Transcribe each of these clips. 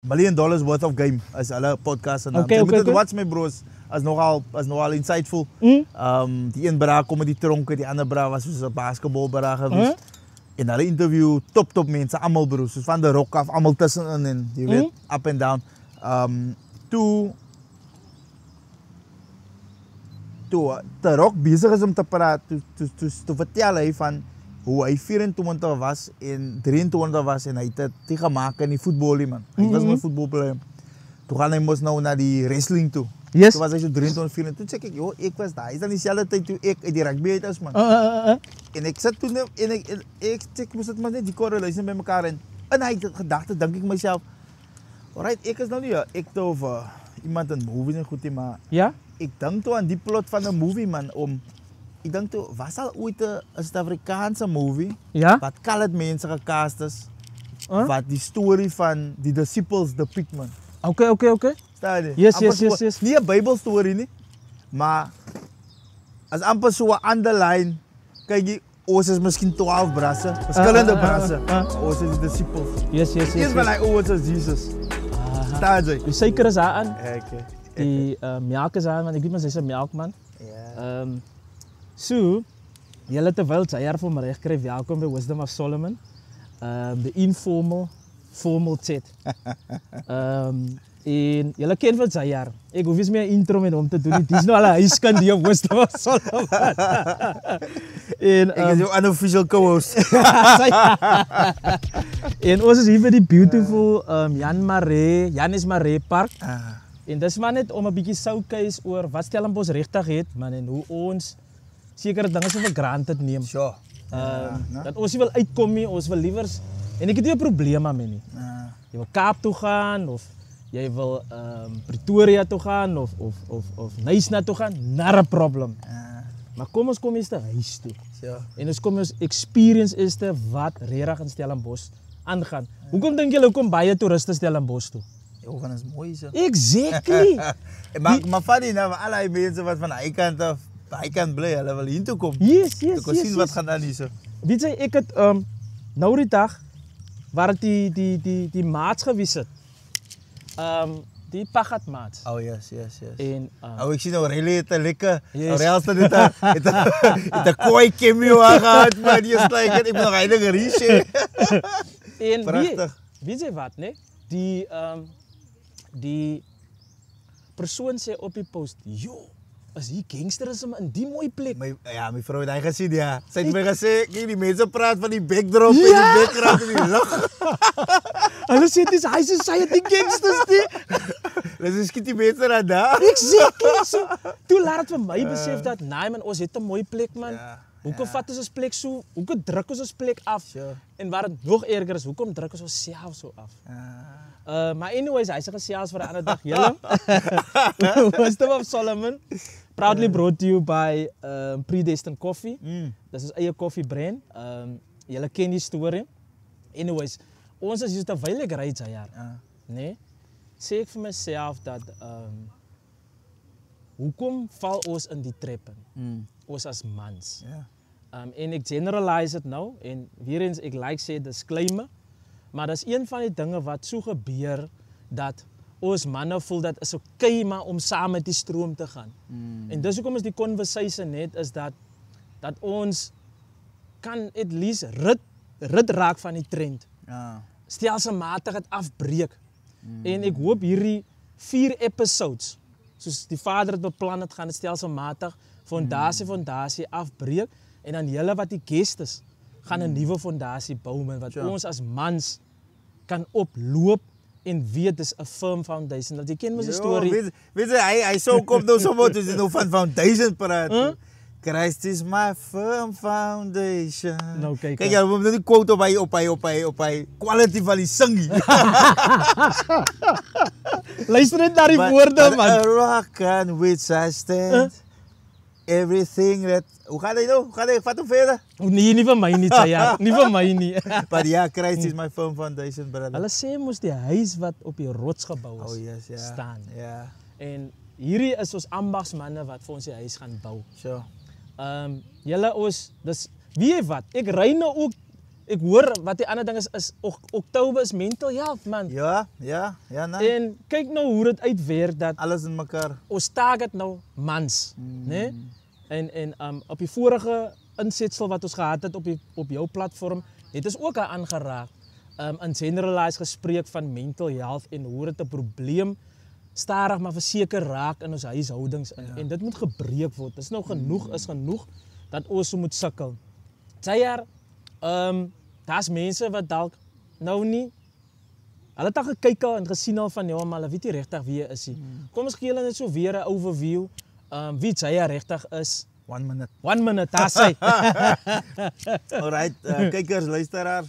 $1 million worth of game as hulle podcast en Okay, jy moet dit okay. watch my bros as nogal insightful. Die een bra kom met die tronke, die ander bra was soos 'n basketbalbra gewees. En hulle interview top mense almal broers, soos van die rock af almal tussenin en jy weet up and down. Toe de rock bezig is om te praten, toe vertel hy van hoe hy 24 was en 23 was en hy het dit gemaak in die voetbal man. Hy was met voetbalplayer. Toe gaan hy mos nou na die wrestling toe. Yes. Toen was hij zo 23, 24. Toen zei ik, joh, ik was daar. Is dat niet dezelfde tijd toen ik uit die rugby uit was, man. En ik zat toen en ik moest het maar net die correlatie bij elkaar. En hij had gedachten, denk ik mezelf. Alright, ik is nou niet, ik over iemand een movie en goed, maar Ja? ik denk toen aan die plot van een movie, man. Ik denk toen, was al ooit een Zuid-Afrikaanse movie, Ja? wat colored mensen gecast is, wat die story van die disciples depict, man. Oké. Staan je? Yes. Niet een Bijbelstory, nie, maar als amper zo aan de lijn, kijk je, Oos is misschien 12 brassen, verschillende brassen. Oos is de disciples. Yes. Eerst van hij Oos is Jezus. Staan je? Die suiker is aan. Ja, oké. Die melk is aan, want ik weet maar, ze is een melkman. Ja. So, julle terwyl sy jaar vir my reg kry, welkom by Wisdom of Solomon. The informal, formal chat. En julle ken van sy jaar. Ek hoef nie meer 'n intro met hom te doen nie. Dis nou al 'n huiskant die op Wisdom of Solomon. En Ik is jouw unofficial co-host. en ons is hier by die beautiful Jan is Maree Park. En dis maar net om 'n bietjie showcase oor wat Stellenbosch regtig het, man, en hoe ons sekere dinge so vir granted neem. Sure. Dat ons nie wil uitkom nie, ons wil liewers en ek het nie 'n probleem daarmee nie. Jy wil Kaap toe gaan of jy wil Pretoria toe gaan of Nysna toe gaan, not a problem. Maar kom ons kom eers te huis toe. Sure. En ons kom ons experience is te wat regtig in Stellenbosch aangaan. Hoekom dink julle hoekom baie toeriste Stellenbosch toe? Johan is mooi zo. Exactly. Maar funny, nou, allerlei mensen wat van hij kant af, hij kant blij, hulle wil hier toe komen. Yes. Toe kon zien wat gaan dan hier zo. Weet jy, ek het nou die dag waar die maats gewees het. Die pagat maats. Oh yes. En Oh, ik zie nou Rele te lekker. Yes. Realste het een kooi cameo gehad, maar die is like, ik ben nog heilige reach. en Prachtig. weet jy wat, nee? Die persoon sê op die post, "Jo, is hier gangsterisme in die mooi plek?" Mijn vrouw heeft hij gezien, ja. Zij heeft mij gezegd, kijk, die mensen praten van die backdrop en die background en die lucht. Hulle sê dis hy sê die gangsters nie. Dus schiet die mensen aan daar. Exactly. So, toe laat het vir my besef dat, nee man, ons het 'n mooi plek, man. Hoekom vat ons ons plek so? Hoekom druk ons ons plek af? Sure. En waar het nog erger is, hoekom druk ons onsself so af? Maar anyways, hy se gesels vir 'n ander dag. Julle. Wisdom of Solomon, proudly brought to you by Predestined Coffee. Dis ons eie koffie brand. Julle ken die storie. Anyways, ons is hier terwyl ek ry sy jaar. Nee. Sê ek vir myself dat hoekom val ons in die trap in? Ons as mans. En ek generalize dit nou en weer eens ek like sê disclaimer, maar dis een van die dinge wat so gebeur dat ons manne voel dat is okay maar om saam met die stroom te gaan. En dis hoekom is die conversation net is dat ons kan at least rit raak van die trend. Stelselmatig het afbreek. En ek hoop hierdie 4 episodes, soos die Vader het beplan het, gaan dit stelselmatig fondasie afbreek en dan julle wat die guestes gaan 'n nuwe fondasie bou wat ons as mans kan oploop en weet dis 'n firm foundation. Dat jy ken mos die storie. Weet jy, hy so kom nou so mooi, dis nou van foundation praat. Christ is my firm foundation. Nou kyk. Kyk jy, moet die quote op hy quality van die singie. Luister net na die woorde man. A rock on which I stand. Everything that... Hoe gaat hij nou? Hoe gaat hij? Vat hem verder? Nee, nie vir my nie, Tsaya. Nie vir my nie. Maar ja, Christ is my firm foundation, brother. Hulle sê mos die huis wat op die rots gebou is, staan. Ja. En hierdie is ons ambagsmanne wat vir ons die huis gaan bou. Sure. Julle ons, dis, weet jy wat, ek ry nou ook, ek hoor wat die ander ding is Oktober is mental health man. Ja, nee. En kyk nou hoe dit uitwerk dat alles in mekaar. Ons target nou mans, né? En op die vorige insetsel wat ons gehad het op jou platform, het ons ook aangeraak. In generalized gespreek van mental health en hoe dit 'n probleem stadig maar verseker raak in ons huishoudings in. En dit moet gebreek word. Dis nou genoeg dat ons so moet sukkel. Tsayar, daar's mense wat dalk nou nie hulle het al gekyk en gesien al van ja, maar hulle weet nie regtig wie hy is nie. Kom ons gee hulle net so weer 'n overview wie Tsayar regtig is. 1 minute. 1 minute, daar sê. Alright, kykers, luisteraars.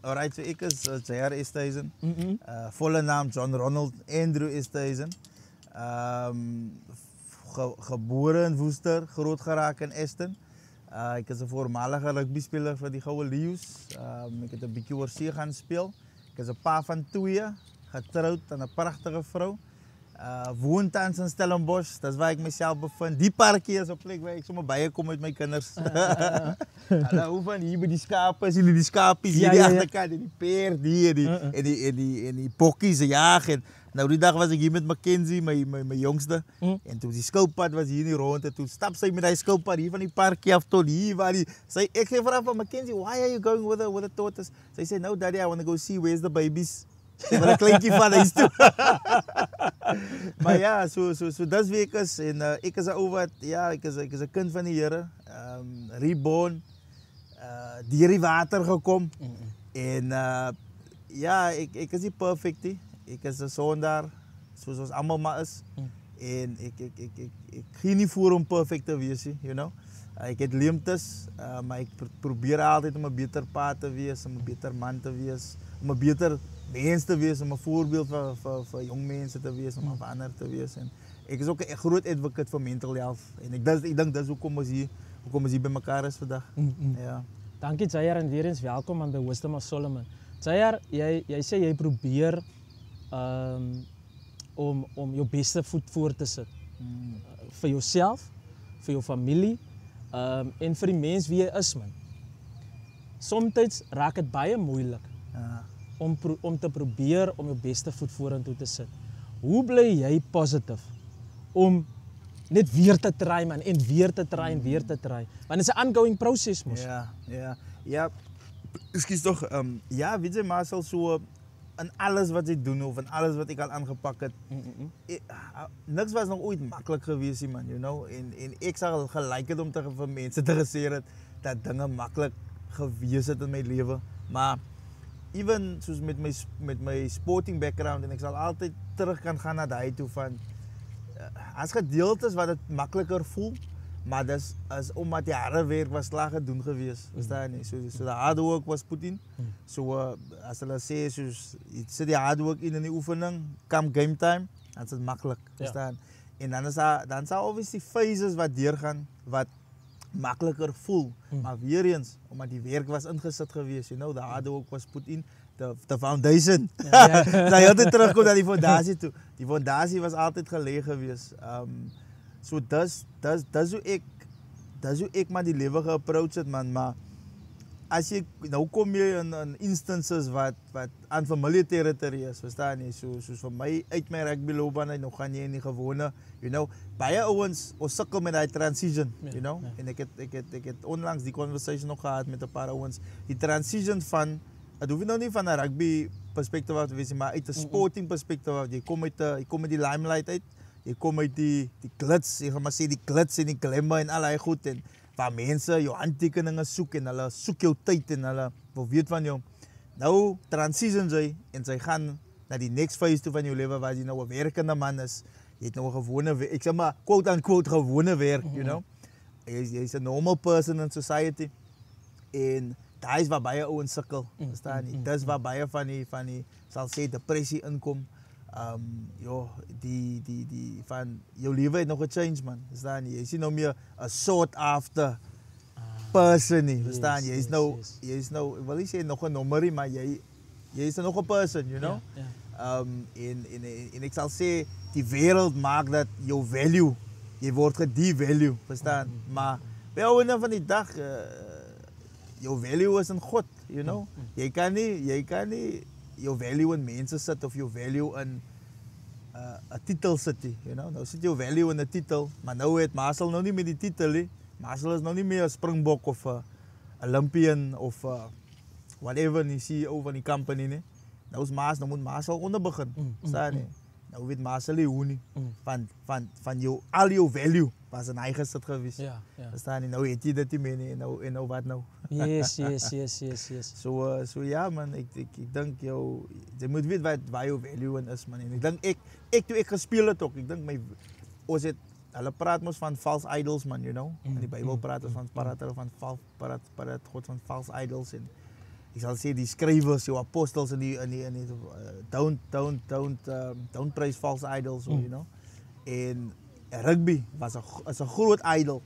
Alright, so ek is Tsayar Esthuizen. Volle naam John Ronald Andrew Esthuizen. Gebore in Woester, groot geraak in Aston. Ek is 'n voormalige rugbyspeler vir die Goue Leeu's. Ek het 'n bietjie oor see gaan speel. Ek is 'n pa van 2, getroud aan 'n pragtige vrou. Woon tans in Stellenbosch, dis waar ek myself bevind. Die parkie is 'n plek waar ek sommer baie kom met my kinders. Hulle hou van hier by die skape, sien die skapies hier die agterkant, en die perd hier en die bokkies jaag en nou die dag was ek hier met Mackenzie, my jongste, en toe die skilpad was hier in die rond en toe stap sy met daai skilpad hier van die parkie af tot hier waar die ek sê vra van Mackenzie, why are you going with the tortoise? Sy sê no daddy, I want to go see where's the babies. Sy wil 'n kleintjie van huis toe. Maar ja, so dis wie ek is en ek is 'n ou wat ek is 'n kind van die Here, reborn, deur die water gekom en ek is nie perfect nie. Ek is 'n sondaar soos ons almal maar is en ek gee nie voor om perfect te wees nie, you know. Ek het leemtes, maar ek probeer altyd om 'n beter pa te wees, om 'n beter man te wees, om 'n beter mens te wees, om 'n voorbeeld vir jong mense te wees, om 'n ander te wees en ek is ook 'n groot advocate vir mental health en ek dink dis hoekom ons hier by mekaar is vandag. Ja. Dankie Tsayar en weer eens welkom aan by Wisdom of Solomon. Tsayar, jy sê jy probeer om jou beste voet voor te sit. Vir jouself, vir jou familie en vir die mens wie jy is man. Somstyds raak dit baie moeilik. Om te probeer om jou beste voet vorentoe te sit. Hoe bly jy positief om net weer te try man en weer te try en weer te try? Want dit is 'n ongoing proses mos. Ja. Ekskuus tog. Weet jy maar so in alles wat jy doen of in alles wat ek al aangepak het. Niks was nog ooit maklik gewees nie man, you know. En ek sal gelyk het om vir mense te gesê het dat dinge maklik gewees het in my lewe, maar even soos met my sporting background en ek sal altyd terug kan gaan na daai toe van as gedeeltes wat dit makliker voel, maar dis is omdat die harde werk was slag gedoen gewees, verstaan jy? So the hard work was put in. So as hulle sê soos jy sit die hard work in die oefening, come game time, dan is dit maklik, verstaan? En dan sal obviously phases wat deurgaan wat makliker voel, maar weer eens omdat die werk was ingesit gewees, you know, the hard work was put in, the foundation. Sy het dit terugkom na die fondasie toe. Die fondasie was altyd gelê gewees. So dis hoe ek maar die lewe ge-approach het man, maar as jy nou kom jy in instances wat unfamiliar territory is, verstaan jy? Soos vir my uit my rugbyloopbaan uit, nou gaan jy in die gewone, you know, baie ouens ons sukkel met daai transition, you know. En ek het onlangs die conversation nog gehad met 'n paar ouens, die transition van dit hoef nou nie van 'n rugby perspektief af te wees, maar uit 'n sporting perspektief af. Jy kom met die limelight uit, jy kom uit die glitz, jy gaan maar sê die glitz en die glamour en al daai goed en waar mense jou handtekeninge soek en hulle soek jou tyd en hulle wil weet van jou. Nou transition jy en sy gaan na die next phase toe van jou lewe waar jy nou 'n werkende man is. Jy het nou 'n gewone, ek sê maar quote unquote gewone werk, you know. Jy's 'n normal person in society en daai is waar baie ouens sukkel, verstaan jy? Dis waar baie van die sal sê depressie inkom. Die van jou lewe het nog gechange man, verstaan jy? Jy sien nou meer 'n sought after person nie, verstaan jy? Jy's nou, ek wil nie sê nog 'n nommerie, maar jy is nog 'n person, you know? En ek sal sê die wêreld maak dat jou value, jy word gedevalue, verstaan? Maar by ouene van die dag jou value is in God. you know. Jy kan nie jou value in mense sit of jou value in 'n titel sit nie, you know. Nou sit jou value in 'n titel, maar nou het Marcel nou nie met die titel nie. Marcel is nou nie meer 'n Springbok of 'n Olympian of whatever nie, CEO van die company nie. Nou is nou moet Marcel onder begin, staan nie. Nou weet Marcel nie hoe nie, van jou, al jou value was in hy gesit gewees. Ja. Verstaan nie, nou het jy dit nie meer nie, en nou wat nou? Yes. So ja man, ek dink jy moet weet waar jou value in is man. En ek dink toe ek gespeel het ook, ek dink hulle praat mos van false idols man, you know. In die Bybel praat ons van praat God van false idols en ek sal sê die skrywers, jou apostels in die don't praise false idols, you know. En rugby is 'n groot idol.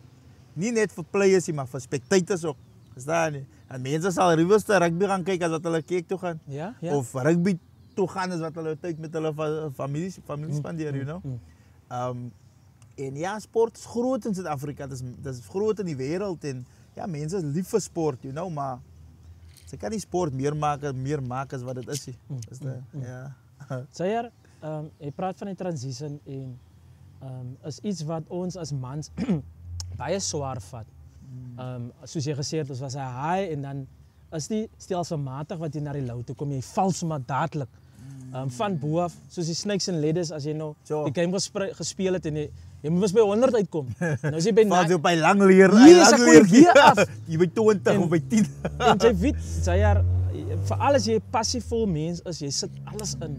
Nie net vir players nie, maar vir spectators ook. Verstaan jy? En mense sal liewerste rugby gaan kyk as wat hulle kerk toe gaan. Ja. Of rugby toe gaan as wat hulle tyd met hulle familie spandeer, you know. En ja, sport is groot in Suid-Afrika. Dit is groot in die wêreld en ja, mense is lief vir sport, you know, maar ze kan die sport meer maak as wat dit is. Ja. Sayar, jy praat van die transition en is iets wat ons as mans baie swaar vat. Soos jy gesê het, ons was 'n high en dan is die stelselmatig wat jy na die low toe kom, jy val sommer dadelik. Van bo af, soos die snakes and ladders, as jy nou die game gespeel het en jy moet by 100 uitkom. Nou is jy by val jy by lang leer, weer af. Jy by 20 of by 10. En jy weet, Sayar, vir alles jy 'n passievol mens is, jy sit alles in.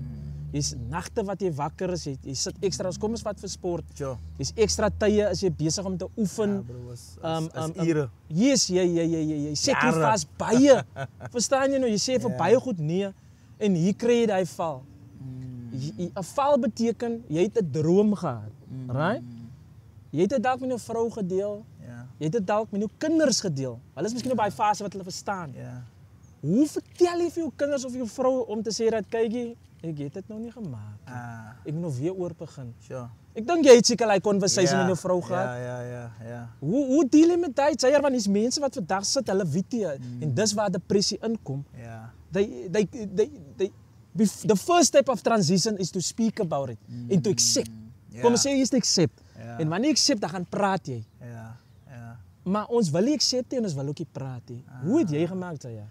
Jy's nagte wat jy wakker is, jy sit extra, kom ons vat vir sport. Jy's extra tye as jy besig om te oefen. Ja, bro, as ure. Yes, jy sacrifice baie. Verstaan jy nou, jy sê vir baie goed nee en hier kry jy daai val. 'n Val beteken jy het 'n droom gehad, right? Jy het dit dalk met jou vrou gedeel. Ja. Jy het dit dalk met jou kinders gedeel. Hulle is miskien op daai fase wat hulle verstaan. Ja. Hoe vertel jy vir jou kinders of jou vrou om te sê dat kykie, ek het dit nou nie gemaak nie. Ek moet nou weer oor begin. Sure. Ek dink jy het seker daai conversation met jou vrou gehad. Ja. Hoe deel jy met dit? Sayar, want dis mense wat vandag sit, hulle weet nie en dis waar depressie inkom. Ja. The first step of transition is to speak about it and to accept. Kom ons sê jy accept. En wanneer jy accept, dan gaan praat jy. Ja. Maar ons wil nie accept en ons wil ook nie praat nie. Hoe het jy gemaak, Sayar?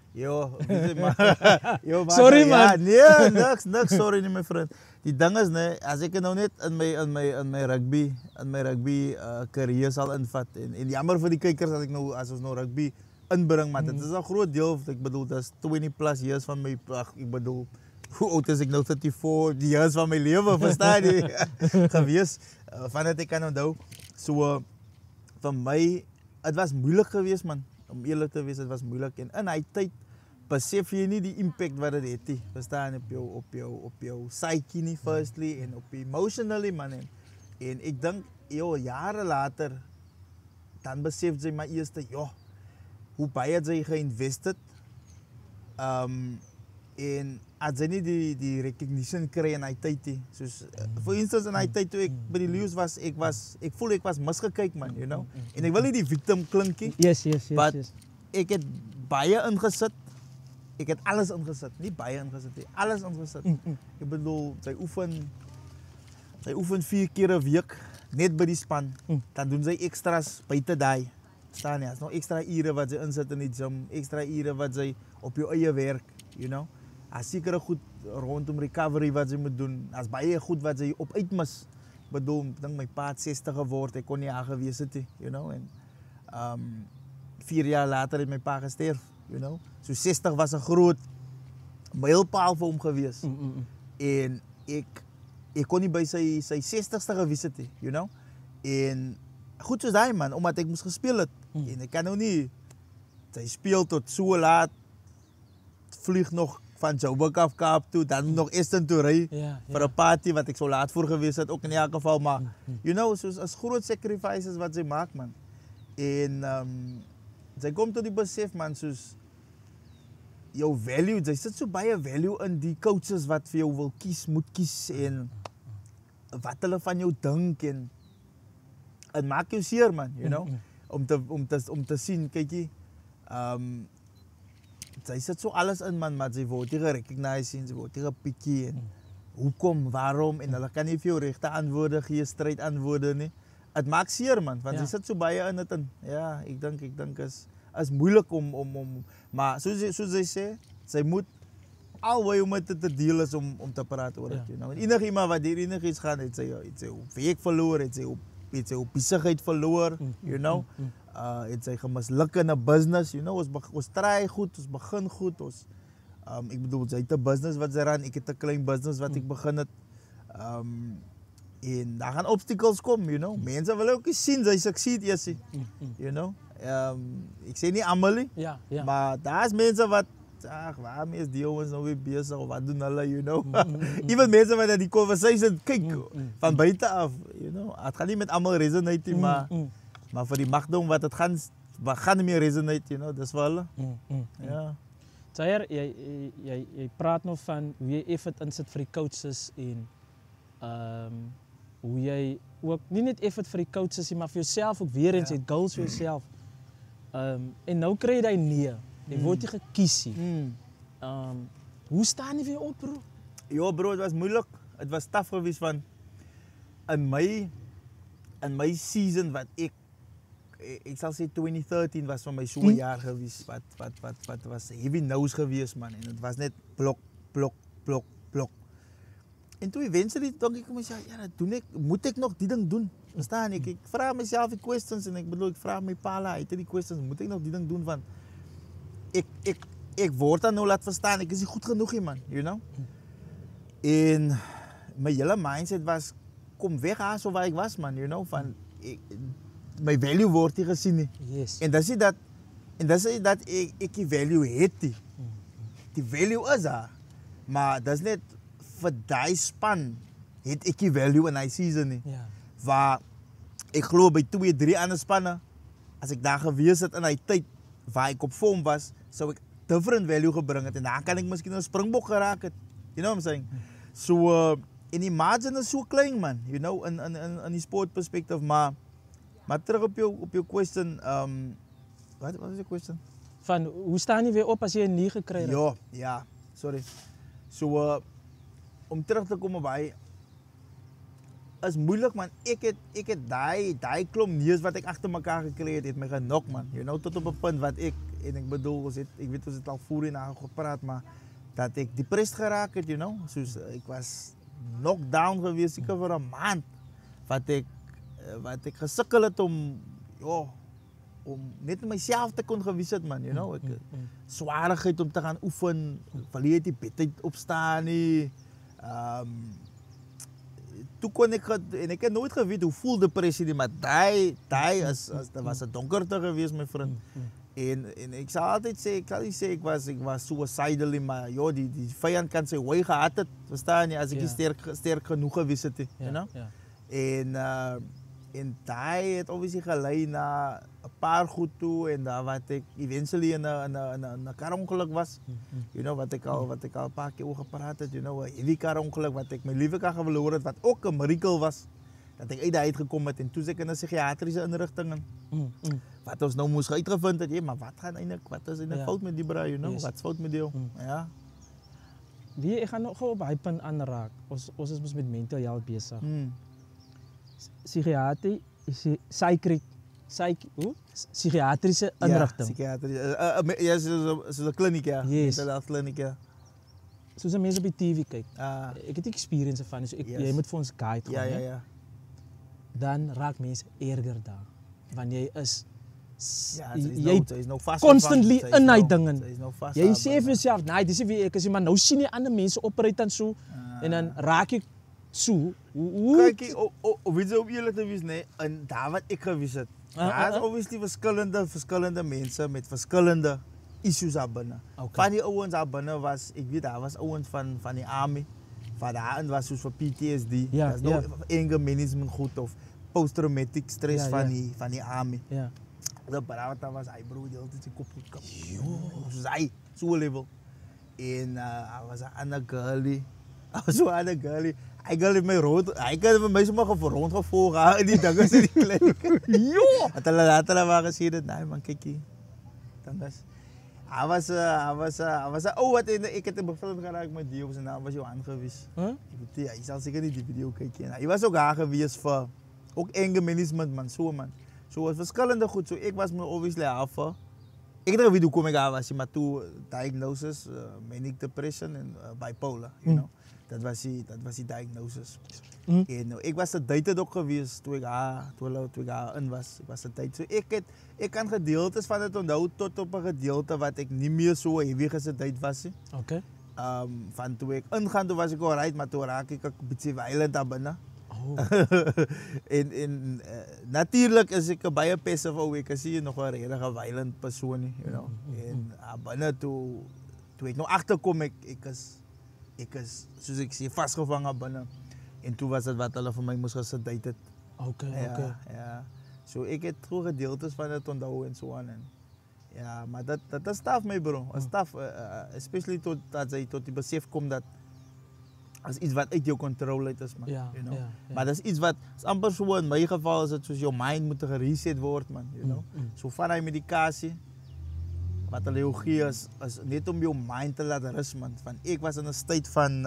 Sorry man. Ja, nee, niks, sorry nie my vriend. Die ding is nee, as ek nou net in my rugby carrière sal invat en jammer vir die kykers as ons nou rugby inbring, maar dit is 'n groot deel, ek bedoel, dit is 20 plus years van my, ek bedoel, hoe oud is ek nou, 34 years van my lewe, verstaan jy? Gewees, vandat ek kan onthou. So, vir my, het was moeilik geweest man, om eerlik te wees, het was moeilik. En in hy tyd, besef jy nie die impact wat dit het nie, verstaan, op jou psyche nie, firstly, en op emotionally man. En ek dink, jare later, dan besef jy maar eerst, hoe baie jy geïnvesteerd, en as jy nie die recognition kry in hy tyd nie, soos, for instance in hy tyd toe ek by die Lions was, ek voel ek was misgekyk man, you know, en ek wil nie die victim klinkie, yes. But ek het baie ingesit, ek het alles ingesit, nie baie ingesit nie, alles ingesit, ek bedoel, sy oefen 4 keer 'n week, net by die span, dan doen sy extras buite daai, staan nie, as nog extra ure wat sy insit in die gym, extra ure wat sy op jou eie werk, you know, as sekere goed rondom recovery wat sy moet doen, as baie goed wat sy op uitmis, bedoel, ek dink my pa het 60 geword, ek kon nie haar gewees het, you know, en 4 jaar later het my pa gesterf, you know, so 60 was 'n groot mylpaal vir hom gewees, en ek kon nie by sy 60ste gewees het, you know, en goed soos daai man, omdat ek moes gespeel het, en ek kan nou nie, sy speel tot so laat, vlieg nog van Joburg af Kaap toe, dan nog Eastern toe ry vir 'n party wat ek so laat voor gewees het, ook in elk geval, maar you know, soos as groot sacrifices wat sy maak man. En sy kom tot die besef man, soos jou value, sy sit so baie value in die coaches wat vir jou wil moet kies en wat hulle van jou dink en het maak jou seer man, you know, om te sien, kykie, sy sit so alles in man, maar sy word nie gerecognize en sy word nie gepikkie en hoekom, waarom en hulle kan nie vir jou regte antwoorde gee, stryd antwoorde nie. Het maak seer man, want sy sit so baie in dit en ja, ek dink is moeilik om maar soos sy sê, sy moet always om dit te deel is om te praat oor dit, you know. En enigiemand wat hier enigiets gaan, het sy op werk verloor, het sy op besigheid verloor, you know. Het sy gemisluk in 'n business, you know, ons try goed, ons begin goed, ek bedoel, sy het 'n business wat sy ran, ek het 'n klein business wat ek begin het, en daar gaan obstacles kom, you know, mense wil ook sien, sy succeed eers, you know, ek sê nie almal nie, maar daar is mense wat, waarmee is die jongens nou weer bezig, of wat doen hulle, you know, even mense wat naar die conversation kyk, van buiten af, you know, het gaan nie met almal resonate, maar vir die magdom wat het gaan nie meer resonate, you know, dis vir hulle, ja. Zayer, jy praat nog van hoe jy effort insit vir die coaches en hoe jy ook, nie net effort vir die coaches, maar vir jouself ook weer eens, jy het goals vir jouself. En nou kry jy nee, jy word nie gekies nie. Hoe staan jy weer op, bro? Ja, bro, het was moeilijk. Het was tough geweest van, in my season wat ek sal sê 2013 was vir my so 'n jaar geweest, wat was heavy nose geweest, man, en het was net blok. En toe eventually dink ek myself, ja, dat doen ek, moet ek nog die ding doen? Verstaan ek? Ek vra myself die questions en ek bedoel, ek vra my pala uit die questions, moet ek nog die ding doen van, ek word dan nou laat verstaan, ek is nie goed genoeg nie, man, you know? En my hele mindset was, kom weg aan so waar ek was, man, you know, van, my value word nie gesien nie. Yes. En dis nie dat ek die value het nie. Die value is daar, maar dis net vir die span het ek die value in die season nie. Waar ek glo by 2-3 ander spanne, as ek daar gewees het in die tyd waar ek op vorm was, sou ek different value gebring het en dan kan ek miskien 'n springbok geraak het. You know what I'm saying? So en die margin is so klein, man, you know, in die sport perspective, maar terug op jou question, wat was die question? Van, hoe staan jy weer op as jy 'n nie gekry het? Ja, sorry. So, om terug te kom op hy, is moeilik, man. Ek het die klomp neus wat ek agter mekaar gekry het my genok, man. You know, tot op 'n punt wat ek bedoel, ek weet ons het al voorheen gepraat, maar dat ek depressed geraak het, you know. Soos, ek was knocked down geweest, seker vir 'n maand, wat ek gesukkel het om net myself te kon gewys het, man, you know. Ek swaarigheid om te gaan oefen, verleer het die bed uit opstaan nie. Toe kon ek, en ek het nooit geweet hoe voel depressie nie, maar die was 'n donkerte geweest, my vriend. En ek sal altyd sê, ek kan nie sê ek was suicidal, maar joh, die vyand kan sy way gehad het, verstaan jy, as ek sterk genoeg gewees het, you know? En die het obviously gelei na 'n paar goed toe en daar wat ek eventually in 'n karongeluk was, you know, wat ek al 'n paar keer oor gepraat het, you know, 'n heavy karongeluk wat ek my liewe kan verloor het, wat ook 'n miracle was, dat ek uit daai uitgekom het en toe ek in 'n psigiatriese inrigting in. Wat ons nou moes uitgevind het, maar wat is eintlik fout met die bra, you know, wat's fout met jou? Ja. Ek gaan nog op hy punt aanraak. Ons is mos met mental health besig. Psychiatrie, psychiatrische inrigting. Ja, soos 'n kliniek, ja. Mental health kliniek, ja. Soos mense op die TV kyk. Ek het experience van, so jy moet vir ons guide gaan. Ja. Dan raak mense erger daar. Want jy is nou vast constantly in die dingen. Nou jy sê vir jouself, nee, dis nie wie ek is, maar nou sien jy ander mense operate dan so en dan raak jy so. Kyk, weet jy om eerlik te wees, nee, en daar wat ek gewys het. Daar is obviously verskillende mense met verskillende issues daar binne. Van die ouens daar binne was, ek weet daar was ouens van die army, wat daarin was soos vir PTSD, dat is nou anger management goed of post-traumatic stress van die army. De barata was hy bro, die altyd sy kop goed kap. Soos hy, so level. En hy was 'n ander girlie. Hy girl het my hy kan my sommer rondgevolg in die dinge in die kliniek. Het hulle maar gesê dit, nee man, kykie. Dan is Hij was wat ik heb hem bevriend geraakt met die op zijn naam was Johan geweest. Huh? Ja, je zal zeker niet die video kijken. Hij was ook haar geweest voor, ook enge management man, zo man. Zo was verschillende goed, zo ik was me obviously af voor. Ik weet niet wie kom ik aan was, maar toen diagnosis, manic depression en bipolar, you know. Dat was die diagnosis. En ik was de dated ook geweest toen ik haar in was. Ik was de tijd. So, ik kan gedeeltes van het onthouden tot op een gedeelte wat ik niet meer zo heavy gesedate was. Oké. Van toen ik ingaan, toen was ik alright, maar toen raak ik een beetje violent aan binnen. Oh. en natuurlijk is ik bij een passive ook, ik zie je nog een redelijk violent persoon, you know. En binnen toen ik nog achterkom, ik is, zoals ik zie, vastgevangen binnen. En toen was het wat hulle voor mij moest gesedated. Oké. Ja. So ik heb gewoon gedeeltes van het onthouden en zo aan. Ja, maar dat is tough, mijn bro. Dat is tough, especially dat je tot die besef komt dat als iets wat uit je controle is, man. Ja, You know? ja. Maar dat is iets wat, is amper zo in mijn geval is het zoals je mind moet gereset worden, man. You know? Zo van die medicatie. Wat hulle gee is net om je mind te laten rusten, man. Van, ik was in een state van,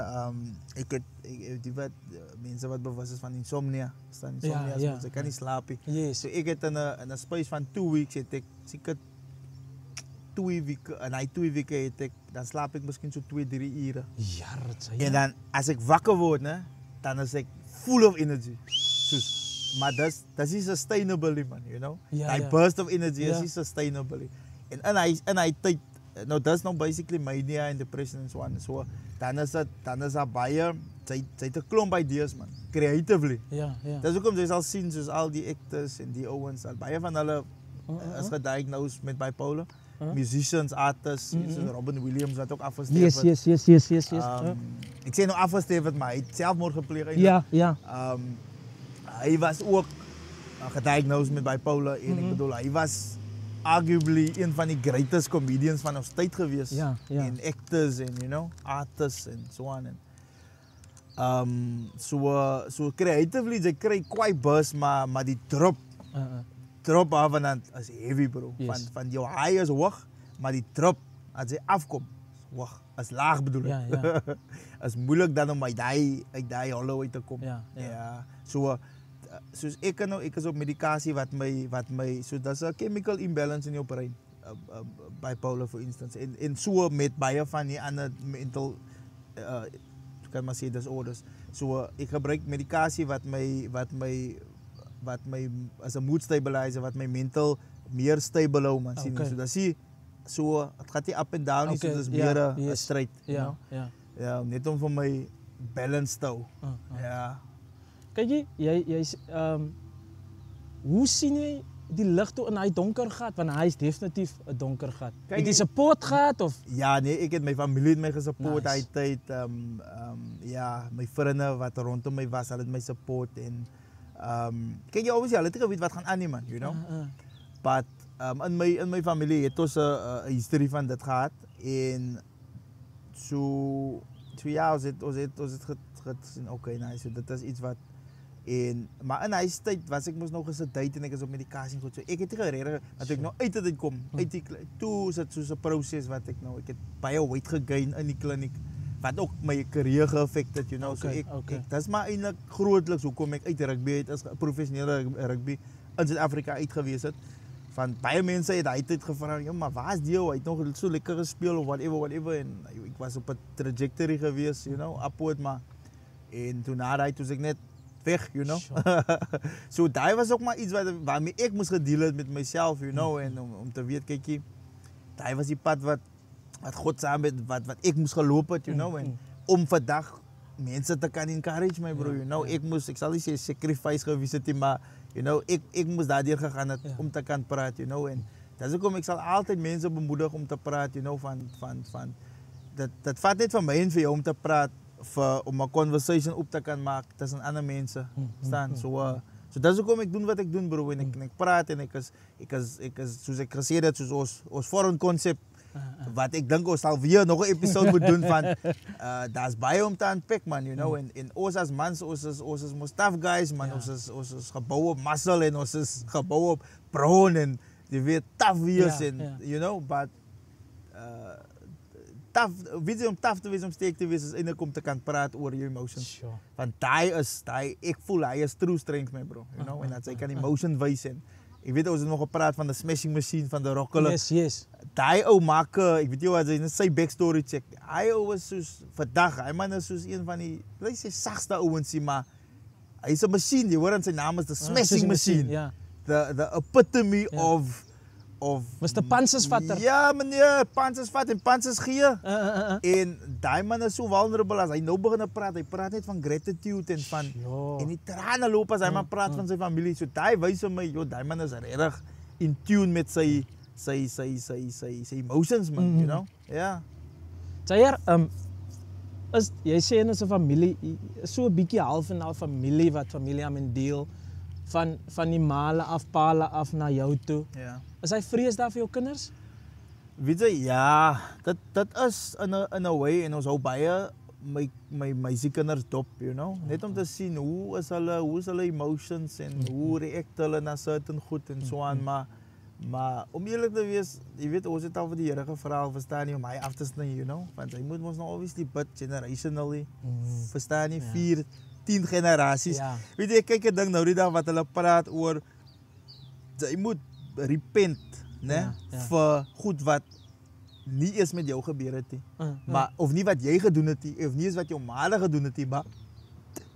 mensen wat bewust is van insomnia. Ze kan niet slapen. Yes. So, ik heb in een space van 2 weeks, ik 2 weken, en na 2 weken dan slaap ik misschien zo 2-3 uren. Ja, en dan, als ik wakker word, ne, dan is ik full of energy. Maar dat is sustainable, man, you know? Die burst of energy is sustainable. En hij tijd, nou dat is nou basically mania en depression en zo aan. So, dan is dat baie, zij te klomp ideas, man. Creatively. Ja. Dat is ook om je zal zien, zoals al die actors en die owens, al baie van hulle is gediagnosed met bipolar. Musicians, artists, Robin Williams wat ook afgesterven. Yes. Ik zei nou afgesterven, maar hij heeft zelfmoord gepleegd. Ja. Hij was ook gediagnosed met bipolar en ik bedoel, hij was arguably een van de greatest comedians van onze tijd geweest. Ja. En actors en, you know, artists en zo aan. So creatively, ze krijgen quite buzz, maar die drop af en aan is heavy, bro. Yes. Van jouw high is hoog, maar die drop, als je afkomt, hoog. Is laag bedoel ik. Ja. is moeilijk dan om uit die hollow uit te komen. Ja. So, soos ik is op medicatie wat mij so dat is een chemical imbalance in je brein. Bipolar voor instance. En so met baie van die ander mental kan maar zeggen disorders. So ik gebruik medicatie wat mij as een mood stabilizer wat mij mental meer stable hou, man. Okay. So dat zie so het gaat nie up and down nie, so dit is meer 'n stryd, you know. Ja, net om vir my balance te hou. Ja. Kijk jy hoe sien jy die lig toe in hy donker gat, want hy is definitief 'n donker gat. Het jy support gehad of? Ja, nee, ek het my familie het my gesupport Nice. uit ja, my vriende wat rondom my was, hulle het my support en kyk jy obviously hulle het geweet wat gaan aan nie, man, you know. But in my familie het ons 'n history van dit gehad en so ja, ons het gesien okay, nice, so dit is iets wat maar in hy tyd was ek mos nog gesedate en ek is op medikasie goed. So ek het gereg dat ek nou uit dit kom. Uit die toe is dit so 'n proses wat ek het baie weight gegain in die kliniek wat ook my carrière geaffect het, you know. So ek dis maar eintlik grootliks hoekom ek uit rugby uit as professionele rugby in Suid-Afrika uit gewees het. Van baie mense het hy tyd gevra, ja, maar waar is die ou? Hy het nog so lekker gespeel of whatever en ek was op 'n trajectory gewees, you know, upward maar en toe na daai toe ek net weg, you know. So daai was ook maar iets waarmee ek moes gedeel het met myself, you know, en om te weet kykie, daai was die pad wat God saam met wat ek moes geloop het, you know, en om vandag mense te kan encourage my bro, you know, ek sal nie sê sacrifice gewees het nie, maar you know, ek moes daardeur gegaan het om te kan praat, you know, en dis hoekom ek sal altyd mense bemoedig om te praat, you know, van dat vat net van my en vir jou om te praat om 'n conversation op te kan maak tussen ander mense. Staan so dis hoekom ek doen wat ek doen, bro, en ek praat en ek is soos ek gesê het, soos ons foreign concept wat ek dink ons sal weer nog 'n episode moet doen van daar's baie om te unpack, man, you know, en ons as mans ons is mos tough guys, man, ons is gebou op muscle en ons is gebou op brawn en jy weet tough wees en you know, but tough, weet je, om tough te wees, om sterk te wees, is eindelijk om te kan praten over je emotions. Sure. Want ik voel, hij is true strength, man, bro. You know? En dat hij kan emotion wijzen. Ik weet, we hebben nog gepraat van de smashing machine, van de rockelen. Yes. Hij ook maken, ik weet niet wat hij zijn backstory check. Hij was dus vandaag, hij man is dus een van die, laat ik zeggen, zachtste ouwens, maar hij is een machine, je hoort zijn naam is de smashing machine. Ja. The epitome of Mr. Panzersvatter. Ja, meneer, panzersvat en panzersgier. En die man is zo vulnerable als hij nou begint te praten. Hij praat net van gratitude en van... En die tranen lopen als hij maar praat van zijn familie. So die wijst mij, joh, die man is erg in tune met zijn emotions, man, you know? Ja. Zayer, jy sê in 'n familie, so 'n bietjie half en half familie wat familie aan men deel van die male af, pale af na jou toe. Ja. Is hy vrees daar vir jou kinders? Weet je, ja, dat is in a way en ons hou baie my kinders dop, you know? Net om te zien hoe is hulle emotions en hoe react hulle na certain goed en so aan, maar om eerlijk te wees, je weet, ons het al vir die Here gevra, verstaan nie, om hy af te sny, you know? Want hy moet ons nou obviously bid generationally, verstaan nie, 4, 10 generaties. Ja. Weet je, kyk 'n ding nou die dag wat hulle praat oor, jy moet repent, né? Vir goed wat nie eens met jou gebeur het nie. Maar of nie wat jy gedoen het nie, of nie eens wat jou ma gedoen het nie, maar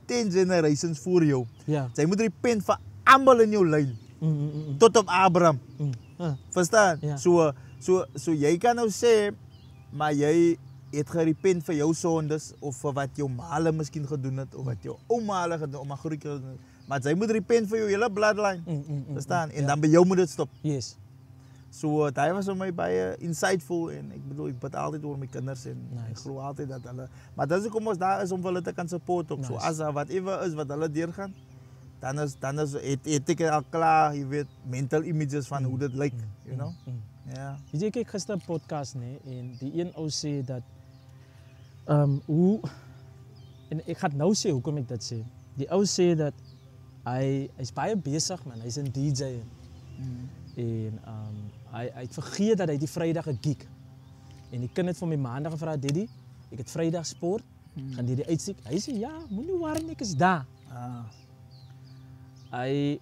10 generations voor jou. Ja. Jy moet repent vir almal in jou lyn. Tot op Abraham. Verstaan? Ja. So jy kan nou sê, maar jy het gerepent vir jou sondes of vir wat jou ma miskien gedoen het of wat jou ouma gedoen of maar gedoen het. Maar jy moet repent vir jou hele bloodline. Verstaan? En dan by jou moet dit stop. Yes. So daai was vir my baie insightful en ek bedoel ek bid altyd oor my kinders en ek glo altyd dat hulle, maar dis hoekom ons daar is om hulle te kan support ook. So as whatever is wat hulle deurgaan, dan is het ek al klaar, jy weet, mental images van hoe dit lyk, you know? Ja. Weet jy, kyk gister 'n podcast nê en die een ou sê dat hoe en ek gaan nou sê hoekom ek dit sê. Die ou sê dat hy's baie besig man, hy's 'n DJ. En hy het vergeet dat hy die Vrydag 'n gig. En die kind het vir my Maandag gevra, "Daddy, ek het Vrydag sport. Gaan jy die uitsiek?" Hy sê, "Ja, moenie worry nie, ek is daar." Hy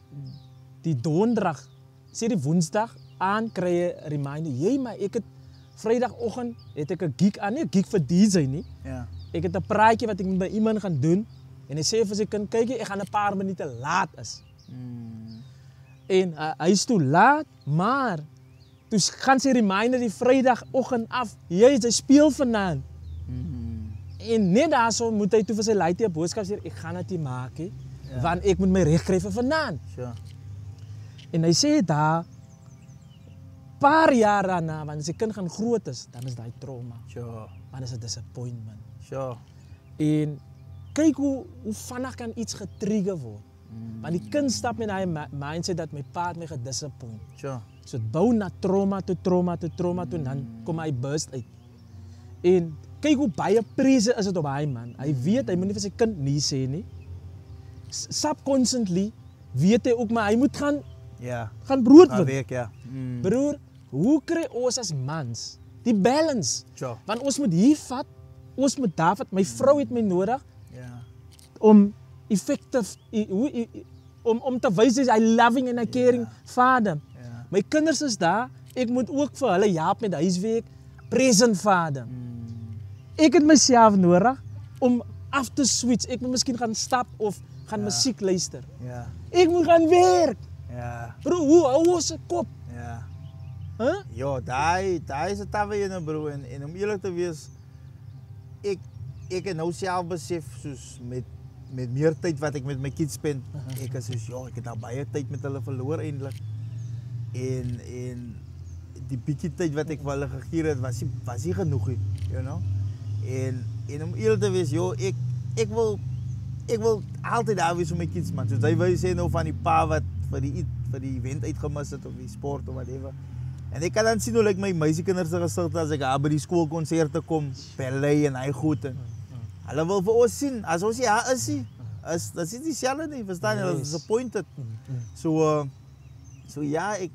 die Donderdag, sê die Woensdag aan kry 'n reminder, "Jy, maar ek het Vrydagoggend het ek 'n gig aan, nie 'n gig vir DJ nie. Ja. Ek het 'n praatjie wat ek by iemand gaan doen." En hy sê vir sy kind, "Kykie, ek gaan 'n paar minute laat is." En hy is toe laat, maar toe gaan sy reminder die Vrydagoggend af, jy speel vanaand. En net daarso moet hy toe vir sy laaitie 'n boodskap stuur, "Ek gaan dit nie maak nie, want ek moet my reg kry vir vanaand." Sure. En hy sê daar paar jaar daarna, wanneer sy kind gaan groot is, dan is daai trauma. Sure. Dan is dit disappointment. Sure. En kyk hoe vinnig kan iets getrigger word. Want die kind stap met daai mindset dat my pa het my gedisappoint. Sure. So dit bou na trauma toe en dan kom hy burst uit. En kyk hoe baie prese is dit op hy man. Hy weet hy moet nie vir sy kind nee sê nie. Subconsciously weet hy ook maar hy moet gaan brood win. Week, ja. Broer, hoe kry ons as mans die balance? Sure. Want ons moet hier vat, ons moet daar vat. My vrou het my nodig om effective, om te wys hy loving en hy caring vader. My kinders is daar, ek moet ook vir hulle help met huiswerk, present vader. Ek het myself nodig om af te switch. Ek moet miskien gaan stap of gaan musiek luister. Ek moet gaan werk. Bro, hoe hou ons se kop? Ja, daai is 'n tawe ene bro en om eerlik te wees, ek het nou self besef soos met meer tyd wat ek met my kids spend, ek is soos ek het al baie tyd met hulle verloor eintlik. En die bietjie tyd wat ek vir hulle gegee het was nie genoeg nie, you know. En om eerlik te wees, ek wil altyd daar wees vir my kids man. Soos hy wou sê nou van die pa wat vir die event uitgemis het of die sport of whatever. En ek kan dan sien hoe my meisiekinders se gesigte as ek by die skoolkonserte kom, ballet en hy goed en hulle wil vir ons sien, as ons is nie, dat is dieselfde nie, verstaan jy, dat is disappointed. So ja, ek